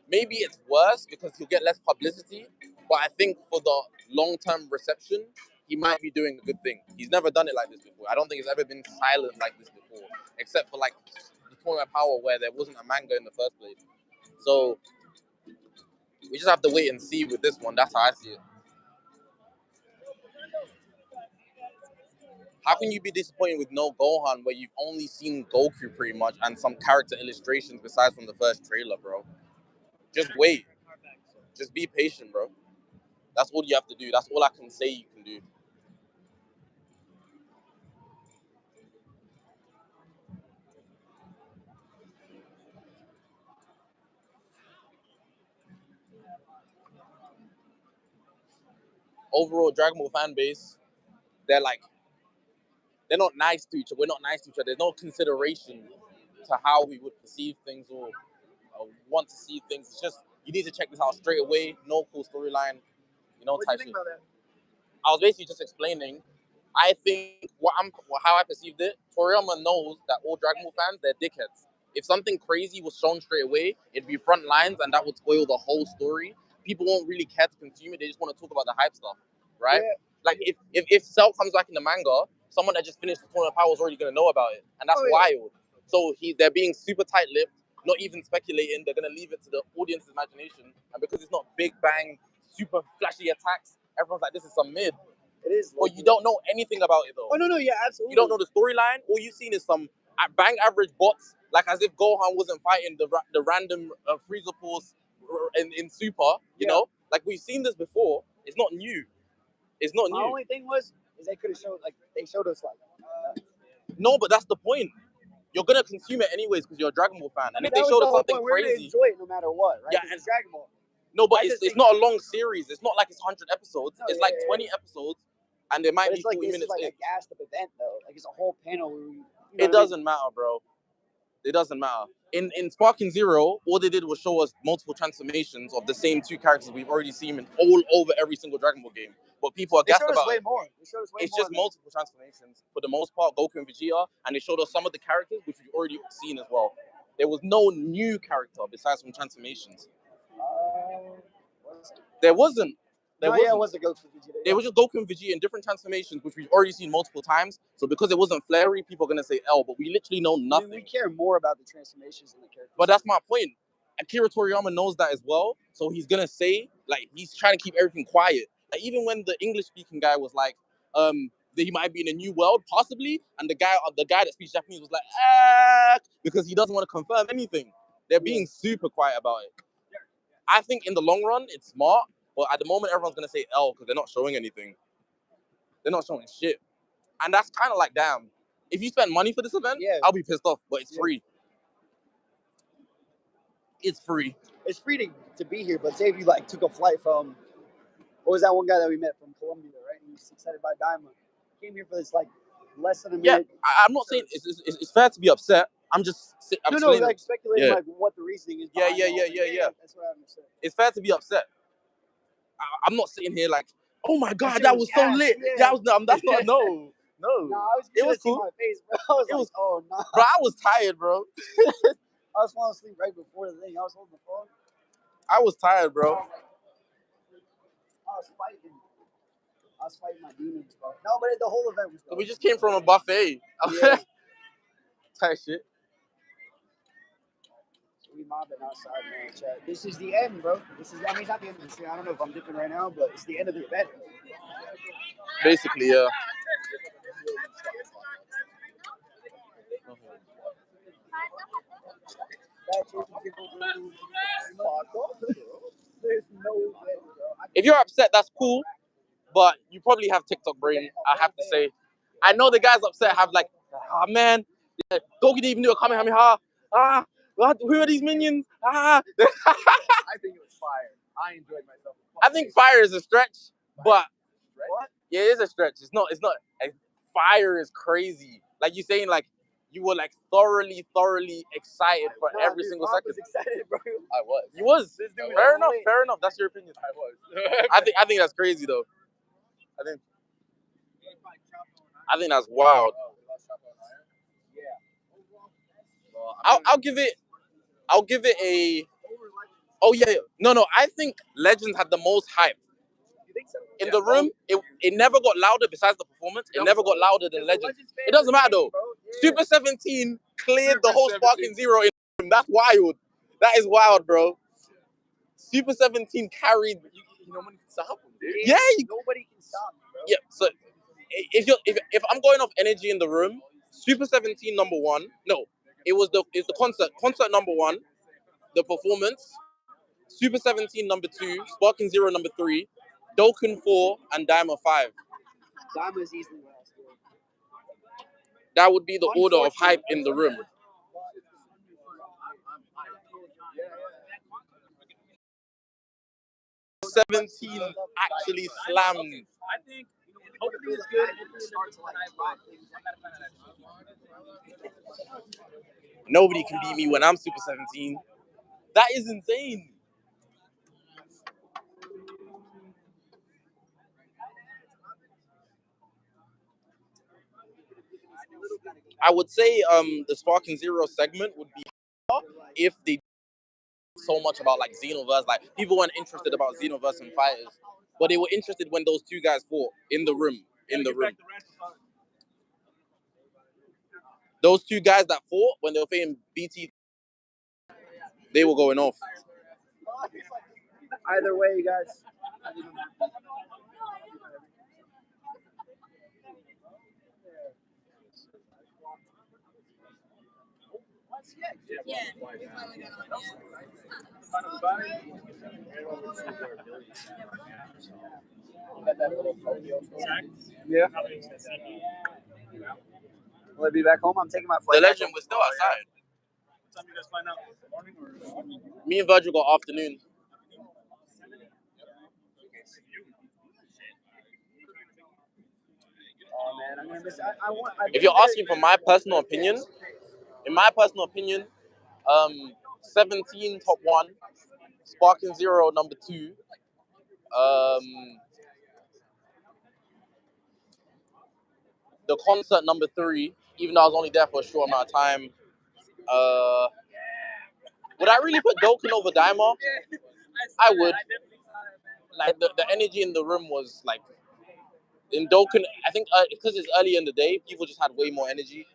maybe it's worse because he'll get less publicity. But I think for the long-term reception, he might be doing a good thing. He's never done it like this before. I don't think it's ever been silent like this before, except for like the Tournament of Power where there wasn't a manga in the first place. So we just have to wait and see with this one. That's how I see it. How can you be disappointed with no Gohan where you've only seen Goku pretty much and some character illustrations besides from the first trailer, bro? Just wait. Just be patient, bro. That's all you have to do. That's all I can say you can do. Overall, Dragon Ball fan base, they're not nice to each other. We're not nice to each other. There's no consideration to how we would perceive things or want to see things. It's just, you need to check this out straight away. No cool storyline, What do you type think shit. about that? I was basically just explaining. I think how I perceived it, Toriyama knows that all Dragon Ball fans, they're dickheads. If something crazy was shown straight away, it'd be front lines and that would spoil the whole story. People won't really care to consume it. They just want to talk about the hype stuff, right? Yeah. Like if Cell comes back in the manga, someone that just finished the Tournament of Power is already going to know about it. And that's wild. So they're being super tight-lipped, not even speculating. They're going to leave it to the audience's imagination. And because it's not big bang, super flashy attacks, everyone's like, this is some mid. It is. But you don't know anything about it though. Oh no, yeah, absolutely. You don't know the storyline. All you've seen is some bang average bots, like as if Gohan wasn't fighting the random Frieza pulse in Super. You know, like we've seen this before. It's not new. It's not new. My only thing is they could have showed they showed us No, but that's the point. You're gonna consume it anyways because you're a Dragon Ball fan, and if they that showed was us the something whole point. We're gonna crazy, enjoy it no matter what, right? Yeah, Because and- it's Dragon Ball. No, but I it's just think- not a long series. It's not like it's 100 episodes. No, it's yeah, like yeah, 20 episodes, and there might But be it's like 40 this minutes. is like in. a gassed up event though. Like it's a whole panel. Where we, It doesn't matter, bro. It doesn't matter. In Sparking Zero, all they did was show us multiple transformations of the same two characters we've already seen in all over every single Dragon Ball game. But people are They gassed showed us about way it. more. They showed us way It's more just than- multiple transformations for the most part, Goku and Vegeta, and they showed us some of the characters which we've already seen as well. There was no new character besides from transformations. There wasn't. There wasn't. it was a Goku Vegeta. They were just Goku and Vegeta in different transformations, which we've already seen multiple times. So because it wasn't flary, people are gonna say L, but we literally know nothing. We care more about the transformations than the characters. But that's my point. Akira Toriyama knows that as well, so he's gonna say, like, he's trying to keep everything quiet. Like, even when the English-speaking guy was like, that he might be in a new world, possibly, and the guy that speaks Japanese was like, because he doesn't want to confirm anything. They're being super quiet about it. I think in the long run, it's smart, but at the moment, everyone's gonna say L because they're not showing anything. They're not showing shit, and that's kind of like, damn. If you spend money for this event, I'll be pissed off, but it's free. It's free. It's free to be here, but say if you like took a flight from, what was that one guy that we met from Colombia, right? He was excited by DAIMA. Came here for this like less than a minute. I'm not saying it's fair to be upset. I'm just like speculating like what the reasoning is. Yeah. That's what I'm saying. It's fair to be upset. I'm not sitting here like, oh my god, that was so lit. Yeah, that's not no. It was cool. My face, bro. I was oh no. Bro, I was tired, bro. I was falling asleep right before the thing. I was holding the phone. I was tired, bro. I was fighting my demons, bro. No, but the whole event was dope. We just came from a buffet. Yeah. Type shit. We mobbing outside, man. Chat. This is the end, bro. It's not the end of the thing. I don't know if I'm dipping right now, but it's the end of the event. Basically, yeah. If you're upset, that's cool, but you probably have TikTok brain, I have to say. I know the guys upset have like, oh man, Goku didn't even do a Kamehameha. Who are these minions? I think it was fire. I enjoyed myself. I think fire is a stretch, but What? yeah, it is a stretch. It's not. Like, fire is crazy. Like you saying, like you were like thoroughly excited for every single second. I was excited, bro. I was. You was. This dude Fair was enough. That's your opinion. I was. I think that's crazy though. I think that's wild. I'll give it a. Oh yeah. No. I think Legends had the most hype. You think so? In the room, it never got louder besides the performance. It never got louder than Legends. It doesn't matter though. Super 17 cleared the whole Sparking Zero in the room. That's wild. That is wild, bro. Super 17 carried. You know when you can stop him, dude. Yeah. Nobody can stop me, bro. Yeah. So if I'm going off energy in the room, Super 17 number one. No, it's the concert number one. The performance. Super 17 number 2, Sparking Zero number 3, Dokkan 4, and DAIMA 5. DAIMA is easily last. That would be the order of hype in the room. Yeah. 17 actually slammed. I think hopefully it's good. Nobody can beat me when I'm Super 17. That is insane. I would say the Sparking Zero segment would be if they so much about like Xenoverse. Like people weren't interested about Xenoverse and Fighters, but they were interested when those two guys fought in the room. Those two guys that fought when they were fighting BT, they were going off. Either way, you guys. Yeah. Will I be back home? I'm taking my flight. The Legend was still outside. What time do you guys find out? Morning or? Me and Virgil got afternoon. Oh man, I'm gonna miss. If you're asking for my personal opinion, in my personal opinion, 17 top 1, Sparking 0 number 2, the concert number 3. Even though I was only there for a short amount of time. Would I really put Dokkan over DAIMA? I would. Like the energy in the room was like in Dokkan. I think because it's early in the day, people just had way more energy.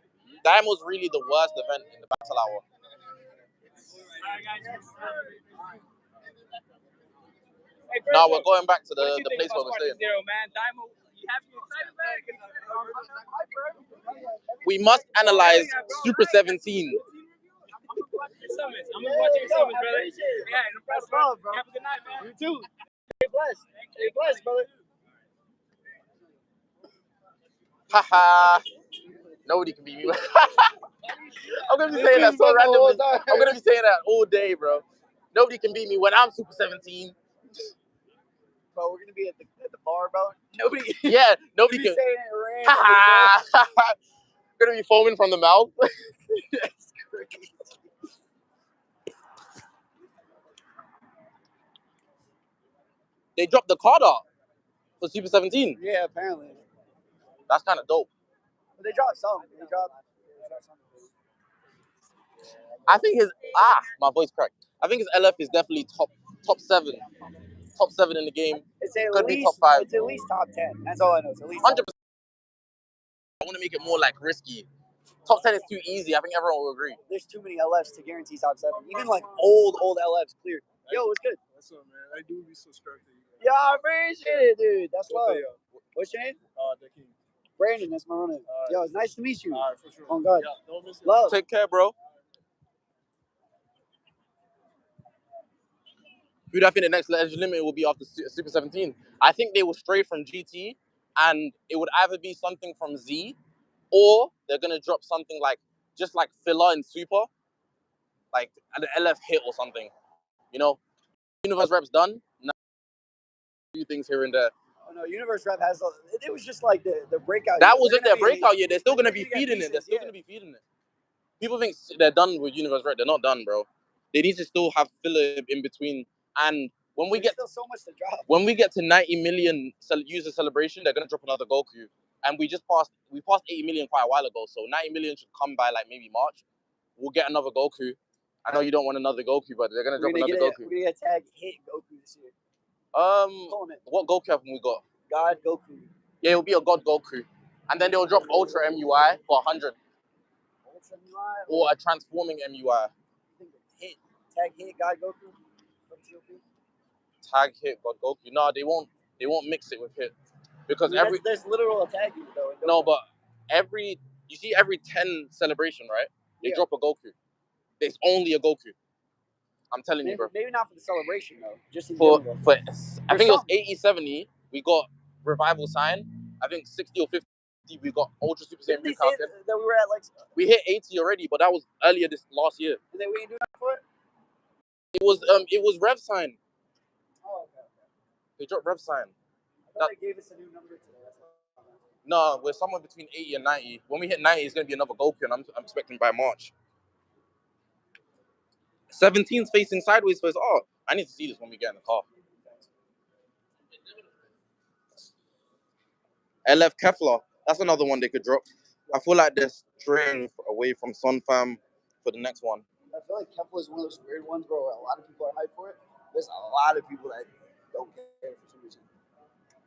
DAIMA was really the worst event in the battle hour. Now we're going back to the place where we're staying. We must analyze Super 17. I'm gonna watch your summons, brother. Yeah, no problem, bro. Have a good night, man. You too. Stay blessed. Stay blessed, brother. Haha. Nobody can beat me. I'm gonna be saying that so randomly. I'm gonna be saying that all day, bro. Nobody can beat me when I'm Super 17. Bro, we're gonna be at the bar, bro. Nobody. Yeah, nobody can. Saying it randomly, Haha. Gonna be foaming from the mouth. That's crazy. They dropped the card art for Super 17. Yeah, apparently. That's kind of dope. But they dropped some. They dropped some. I think his my voice cracked. I think his LF is definitely top 7 in the game. It's at Could least be top 5. It's at least top 10. That's all I know. It's at least 100%. I want to make it more like risky. Top 10 is too easy. I think everyone will agree. There's too many LFs to guarantee top 7. Even like old LFs cleared. Yo, what's good? What's up, man? I do be subscribed to you. Yeah, I appreciate it, dude. That's love. What's your name? The King. Brandon, that's my runner. Yo, it's nice to meet you. All right, for sure. Oh, God. Yeah, don't miss it. Love. Take care, bro. Who do I think the next Legend Limit will be after Super 17? I think they will stray from GT, and it would either be something from Z, or they're gonna drop something like just like filler in Super, like an LF hit or something. You know, Universe Rep's done. Now, a few things here and there. Oh no, Universe Rep has. It was just like the breakout. That year. was They're just their gonna be- breakout year. They're still gonna be gonna get feeding it. They're pieces, still yeah. gonna be feeding it. People think they're done with Universe Rep. They're not done, bro. They need to still have filler in between. And when we There's get still so much to drop. when we get to 90 million user celebration, they're gonna drop another Goku. And we passed 80 million quite a while ago, so 90 million should come by like maybe March. We'll get another Goku. I know you don't want another Goku, but they're gonna drop another Goku. We're gonna get tag hit Goku this year. What Goku haven't we got? God Goku. Yeah, it'll be a God Goku, and then they'll drop Ultra MUI for 100, or a transforming MUI. Hit tag hit God Goku. Tag hit God Goku. No, they won't mix it with hit because there's literal tag though. No, but every 10 celebration, right? They drop a Goku. There's only a Goku. I'm telling you, bro. Maybe not for the celebration though. Just in for general. I think it was 80-70. We got Revival Sign. I think 60 or 50. We got Ultra Super Saiyan 3 that we were at like. We hit 80 already, but that was earlier this last year. And then we didn't do that for it. It was Rev Sign. Oh, okay. They dropped Rev Sign. I thought they gave us a new number today. No, we're somewhere between 80 and 90. When we hit 90, it's gonna be another Goku, and I'm expecting by March. 17's facing sideways for his art. I need to see this when we get in the car. LF Kefla. That's another one they could drop. I feel like they're straying away from Sun Fam for the next one. I feel like Kefla is one of those weird ones, bro, where a lot of people are hyped for it. There's a lot of people that don't care for some reason.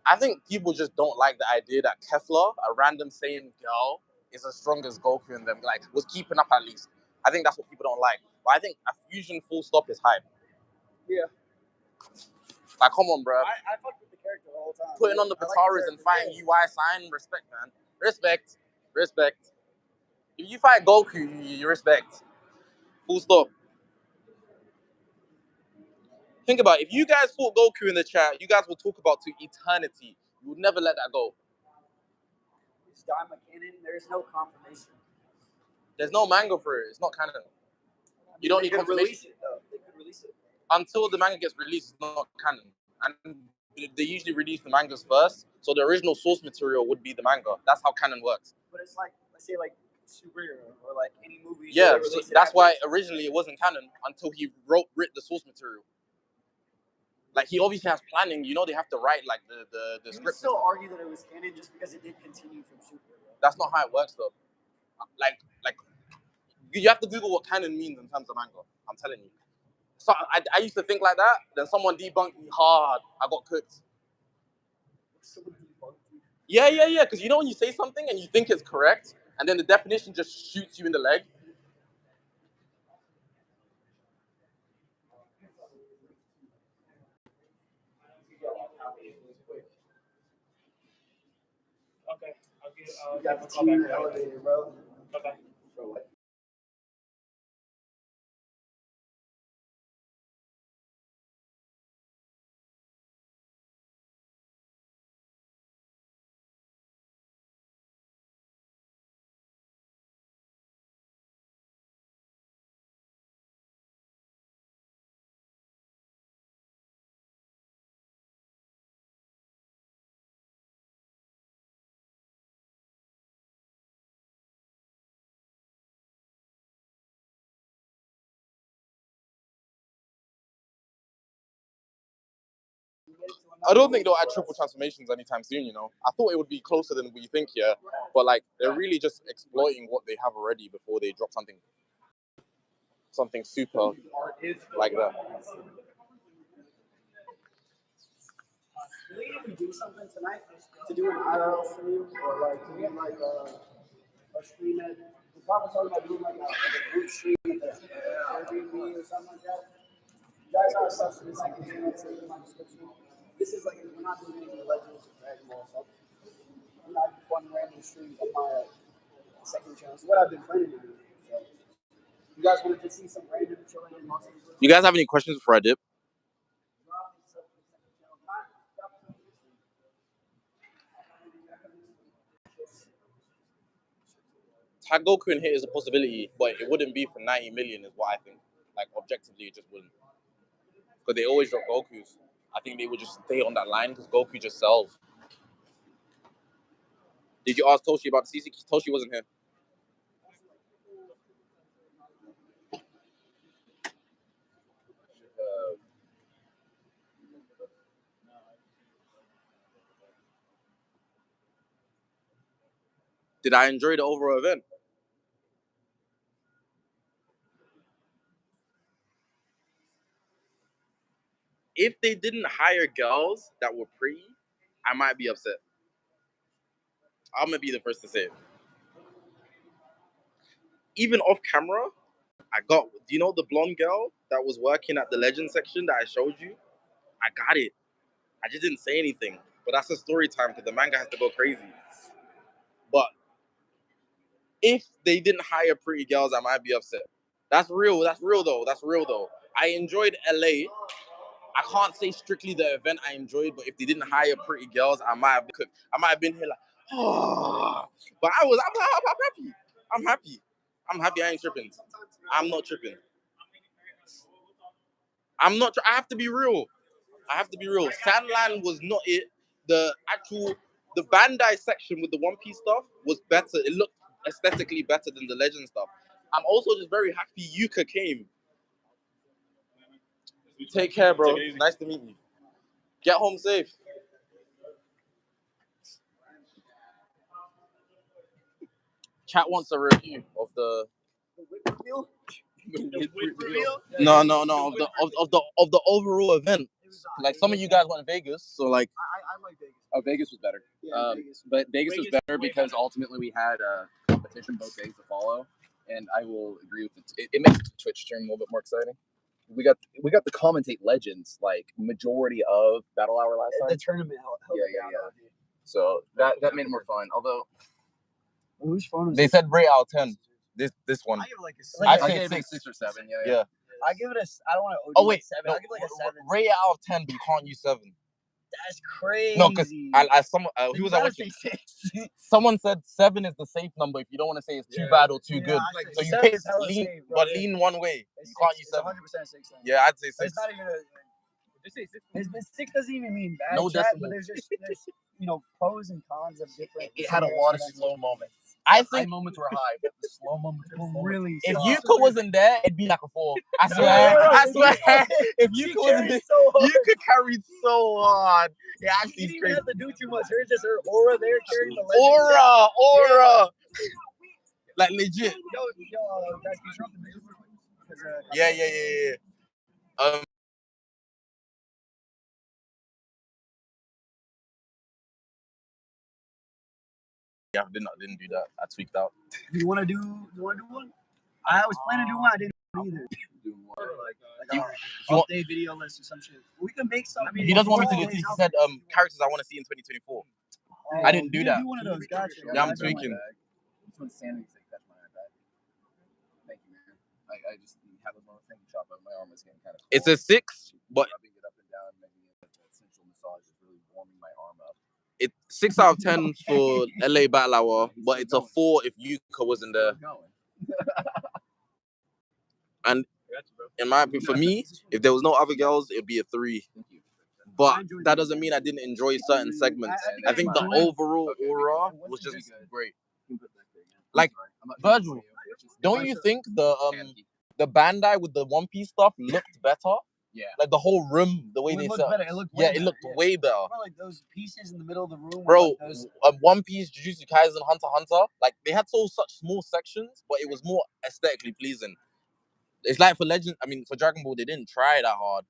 I think people just don't like the idea that Kefla, a random Saiyan girl, is as strong as Goku and them. Like, was keeping up at least. I think that's what people don't like. But I think a fusion full stop is hype. Yeah. Like, come on, bro. I fucked with the character the whole time. Putting on the Pataras and fighting UI sign, respect, man. Respect. If you fight Goku, you respect. Full stop. Think about it. If you guys fought Goku in the chat, you guys will talk about to eternity. You would never let that go. It's DAIMA canon. There's no confirmation. There's no manga for it. It's not canon. You don't need confirmation. Release it, though. They could release it. Until the manga gets released, it's not canon. And they usually release the mangas first, so the original source material would be the manga. That's how canon works. But it's like, let's say like superhero or like any movie. Yeah, so that's why originally it wasn't canon until he wrote the source material. Like he obviously has planning. You know, they have to write like the You script. would still argue that it was canon just because it did continue from superhero. That's not how it works though. Like you have to Google what canon means in terms of manga. I'm telling you. So I used to think like that. Then someone debunked me hard. I got cooked. Someone debunked you. Yeah. Because you know when you say something and you think it's correct, and then the definition just shoots you in the leg. Okay, I'll give You got the a call back. team elevator, bro. Okay. I don't think they'll add triple transformations anytime soon, you know. I thought it would be closer than we think here, but like they're really just exploiting what they have already before they drop something super like that. Do we even do something tonight to do an IRL stream or like to do like a stream at? We probably talking about doing like a group stream at the Airbnb or something like that. You guys are stuff for the second channel, it's in my description. This is like we're not doing any Legends or Dragon Ball stuff. I'm not just one random streams on my second channel. So what I've been planning to do. So you guys wanted to see some random chilling in Los Angeles? You guys have any questions before I dip? Tag Goku in here is a possibility, but it wouldn't be for 90 million is what I think. Like objectively, it just wouldn't. Because they always drop Gokus. I think they would just stay on that line because Goku just sells. Did you ask Toshi about the CC? Toshi wasn't here. Did I enjoy the overall event? If they didn't hire girls that were pretty, I might be upset. I'm gonna be the first to say it. Even off camera, I got. Do you know the blonde girl that was working at the legend section that I showed you? I got it. I just didn't say anything. But that's a story time because the manga has to go crazy. But if they didn't hire pretty girls, I might be upset. That's real. That's real though. That's real though. I enjoyed LA. I can't say strictly the event I enjoyed, but if they didn't hire pretty girls, I might have been here like, oh. But I'm happy. I'm happy. I'm happy. I ain't tripping. I'm not tripping. I have to be real. Sandland was not it. The Bandai section with the One Piece stuff was better. It looked aesthetically better than the Legend stuff. I'm also just very happy Yuka came. Take care, bro. Nice to meet you. Get home safe. Chat wants a review of the whip reveal? No, of the overall event. Like some of you guys went to Vegas, so like I like Vegas. Oh, Vegas was better. Yeah, Vegas. But Vegas was better because ultimately we had a competition, both days to follow, and I will agree with it. It makes the Twitch stream a little bit more exciting. We got to commentate Legends like majority of Battle Hour last time. The tournament held Yeah. So that made it more fun. Although whose phone is they said rate out of 10. This one. I give it like a I six. say gave it 6 or 7. Yeah. I give it a. I don't want to. Oh wait, 7. no, I give it like a 7. rate out of 10, but you can't use 7. That's crazy. No, because who was I watching? Someone said 7 is the safe number if you don't want to say it's too bad or too good. So you lean one way. You can't use 7. 100% safe. Yeah, I'd say 6. It's not even. The 6 doesn't even mean bad. No chat, decimal. but there's pros and cons of different. It had a lot of slow moments. I think high moments were high, but the slow moments were really. If Yuka wasn't there, it'd be like a 4. I swear. I swear. If Yuka wasn't there, Yuka carried so hard. Yeah, actually, she didn't even have to do too much. Her just her aura there carrying the legend. Aura. Like legit. Yo, guys, can you turn off the music real quick? Yeah. Yeah, I didn't do that. I tweaked out. You want to do one? I was planning to do one. I didn't do either. Like update video list or some shit. We can make some. He doesn't want me to do. He said characters I want to see in 2024. I didn't do that. Do one of those. Gotcha. Yeah, I'm tweaking. This one's Sammy said catch my iPad. Thank you, man. I just have a little thing chop up. My arm is getting kind of cold. It's a 6, but rubbing it up and down, making it an essential massage is really warming my arm up. it's 6 out of 10 for LA Battle Hour, but it's a 4 if Yuka wasn't there. And in my opinion, for me, if there was no other girls, it'd be a 3. But that doesn't mean I didn't enjoy certain segments. I think the overall aura was just great. Like Virgil, don't you think the Bandai with the One Piece stuff looked better? Yeah. Like the whole room, the way they set. It looked It looked way better. Like those pieces in the middle of the room. Bro, One Piece, Jujutsu Kaisen, Hunter x Hunter, like they had such small sections, but it was more aesthetically pleasing. It's like for Dragon Ball, they didn't try that hard.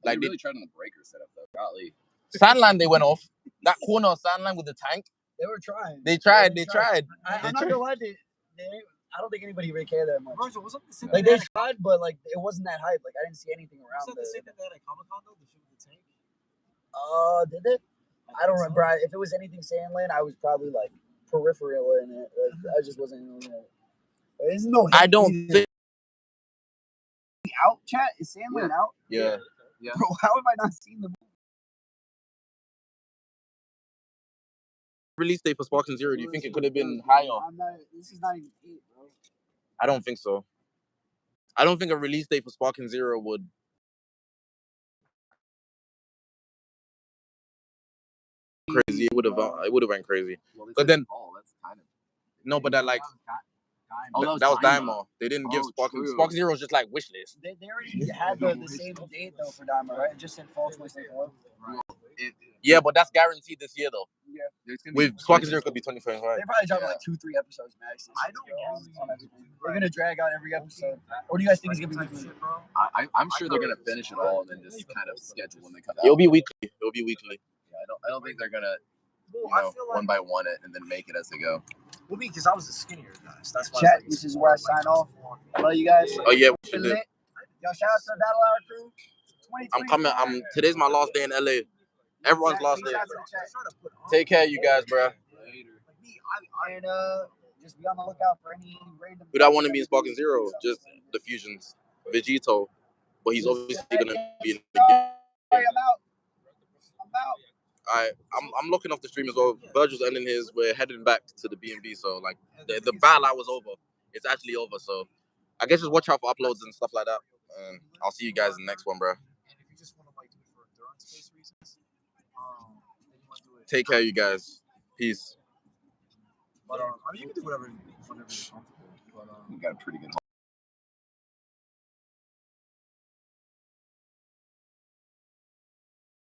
Like they really tried on the breaker setup though. Golly. Sandline, they went off. That corner of Sandline with the tank. They were trying. They tried. I'm not gonna lie, I don't think anybody really cared that much. Virgil, wasn't the same Like they tried, but like it wasn't that hype. Like I didn't see anything around. Was that the same thing they had at Comic-Con though? The shit with the tank? Did they? I don't remember. If it was anything Sandland, I was probably like peripheral in it. Like I just wasn't in it. There's no. I don't think. Out chat is Sandland out? Yeah. Bro, how have I not seen the movie? Release date for Sparking Zero, do you think it could have been higher? This is not even 8, bro. I don't think so. I don't think a release date for Sparking Zero would. Crazy. It would have went crazy. But then, no, but that like. That was DAIMA. They didn't give Sparking Zero was just like wish list. They already had the same date though for DAIMA, right? It just said fall 2024. Yeah, but that's guaranteed this year though. Yeah. With Sparking Zero could be 2025. They're probably dropping like 2-3 episodes max. They're gonna drag out every episode. Or do you guys think it's gonna be weekly? I'm sure they're gonna finish it all and then just kind of schedule when they come out. It'll be weekly. Yeah, I don't think they're gonna one by one it and then make it as they go. Well, me, because I was a skinnier guy. So that's why. Chat, this is where I sign off. Love you guys. Oh yeah, we should do. Yo, shout out to the Battle Hour crew. I'm coming. Today's my last day in LA. Everyone's last day. Take care, you guys, bro. And just be on the lookout for any random. Who do I want to be in Sparking Zero? Just the fusions. Vegito, but he's obviously gonna be in the game. I'm out. I'm looking off the stream as well. Virgil's ending his. We're heading back to the B&B. So like the battle hour was over. It's actually over. So I guess just watch out for uploads and stuff like that. And I'll see you guys in the next one, bro. And if you just want to like do it for endurance based reasons, then you want to do it. Take care, you guys. Peace. But I mean, you can do whatever you're comfortable. But You got a pretty good.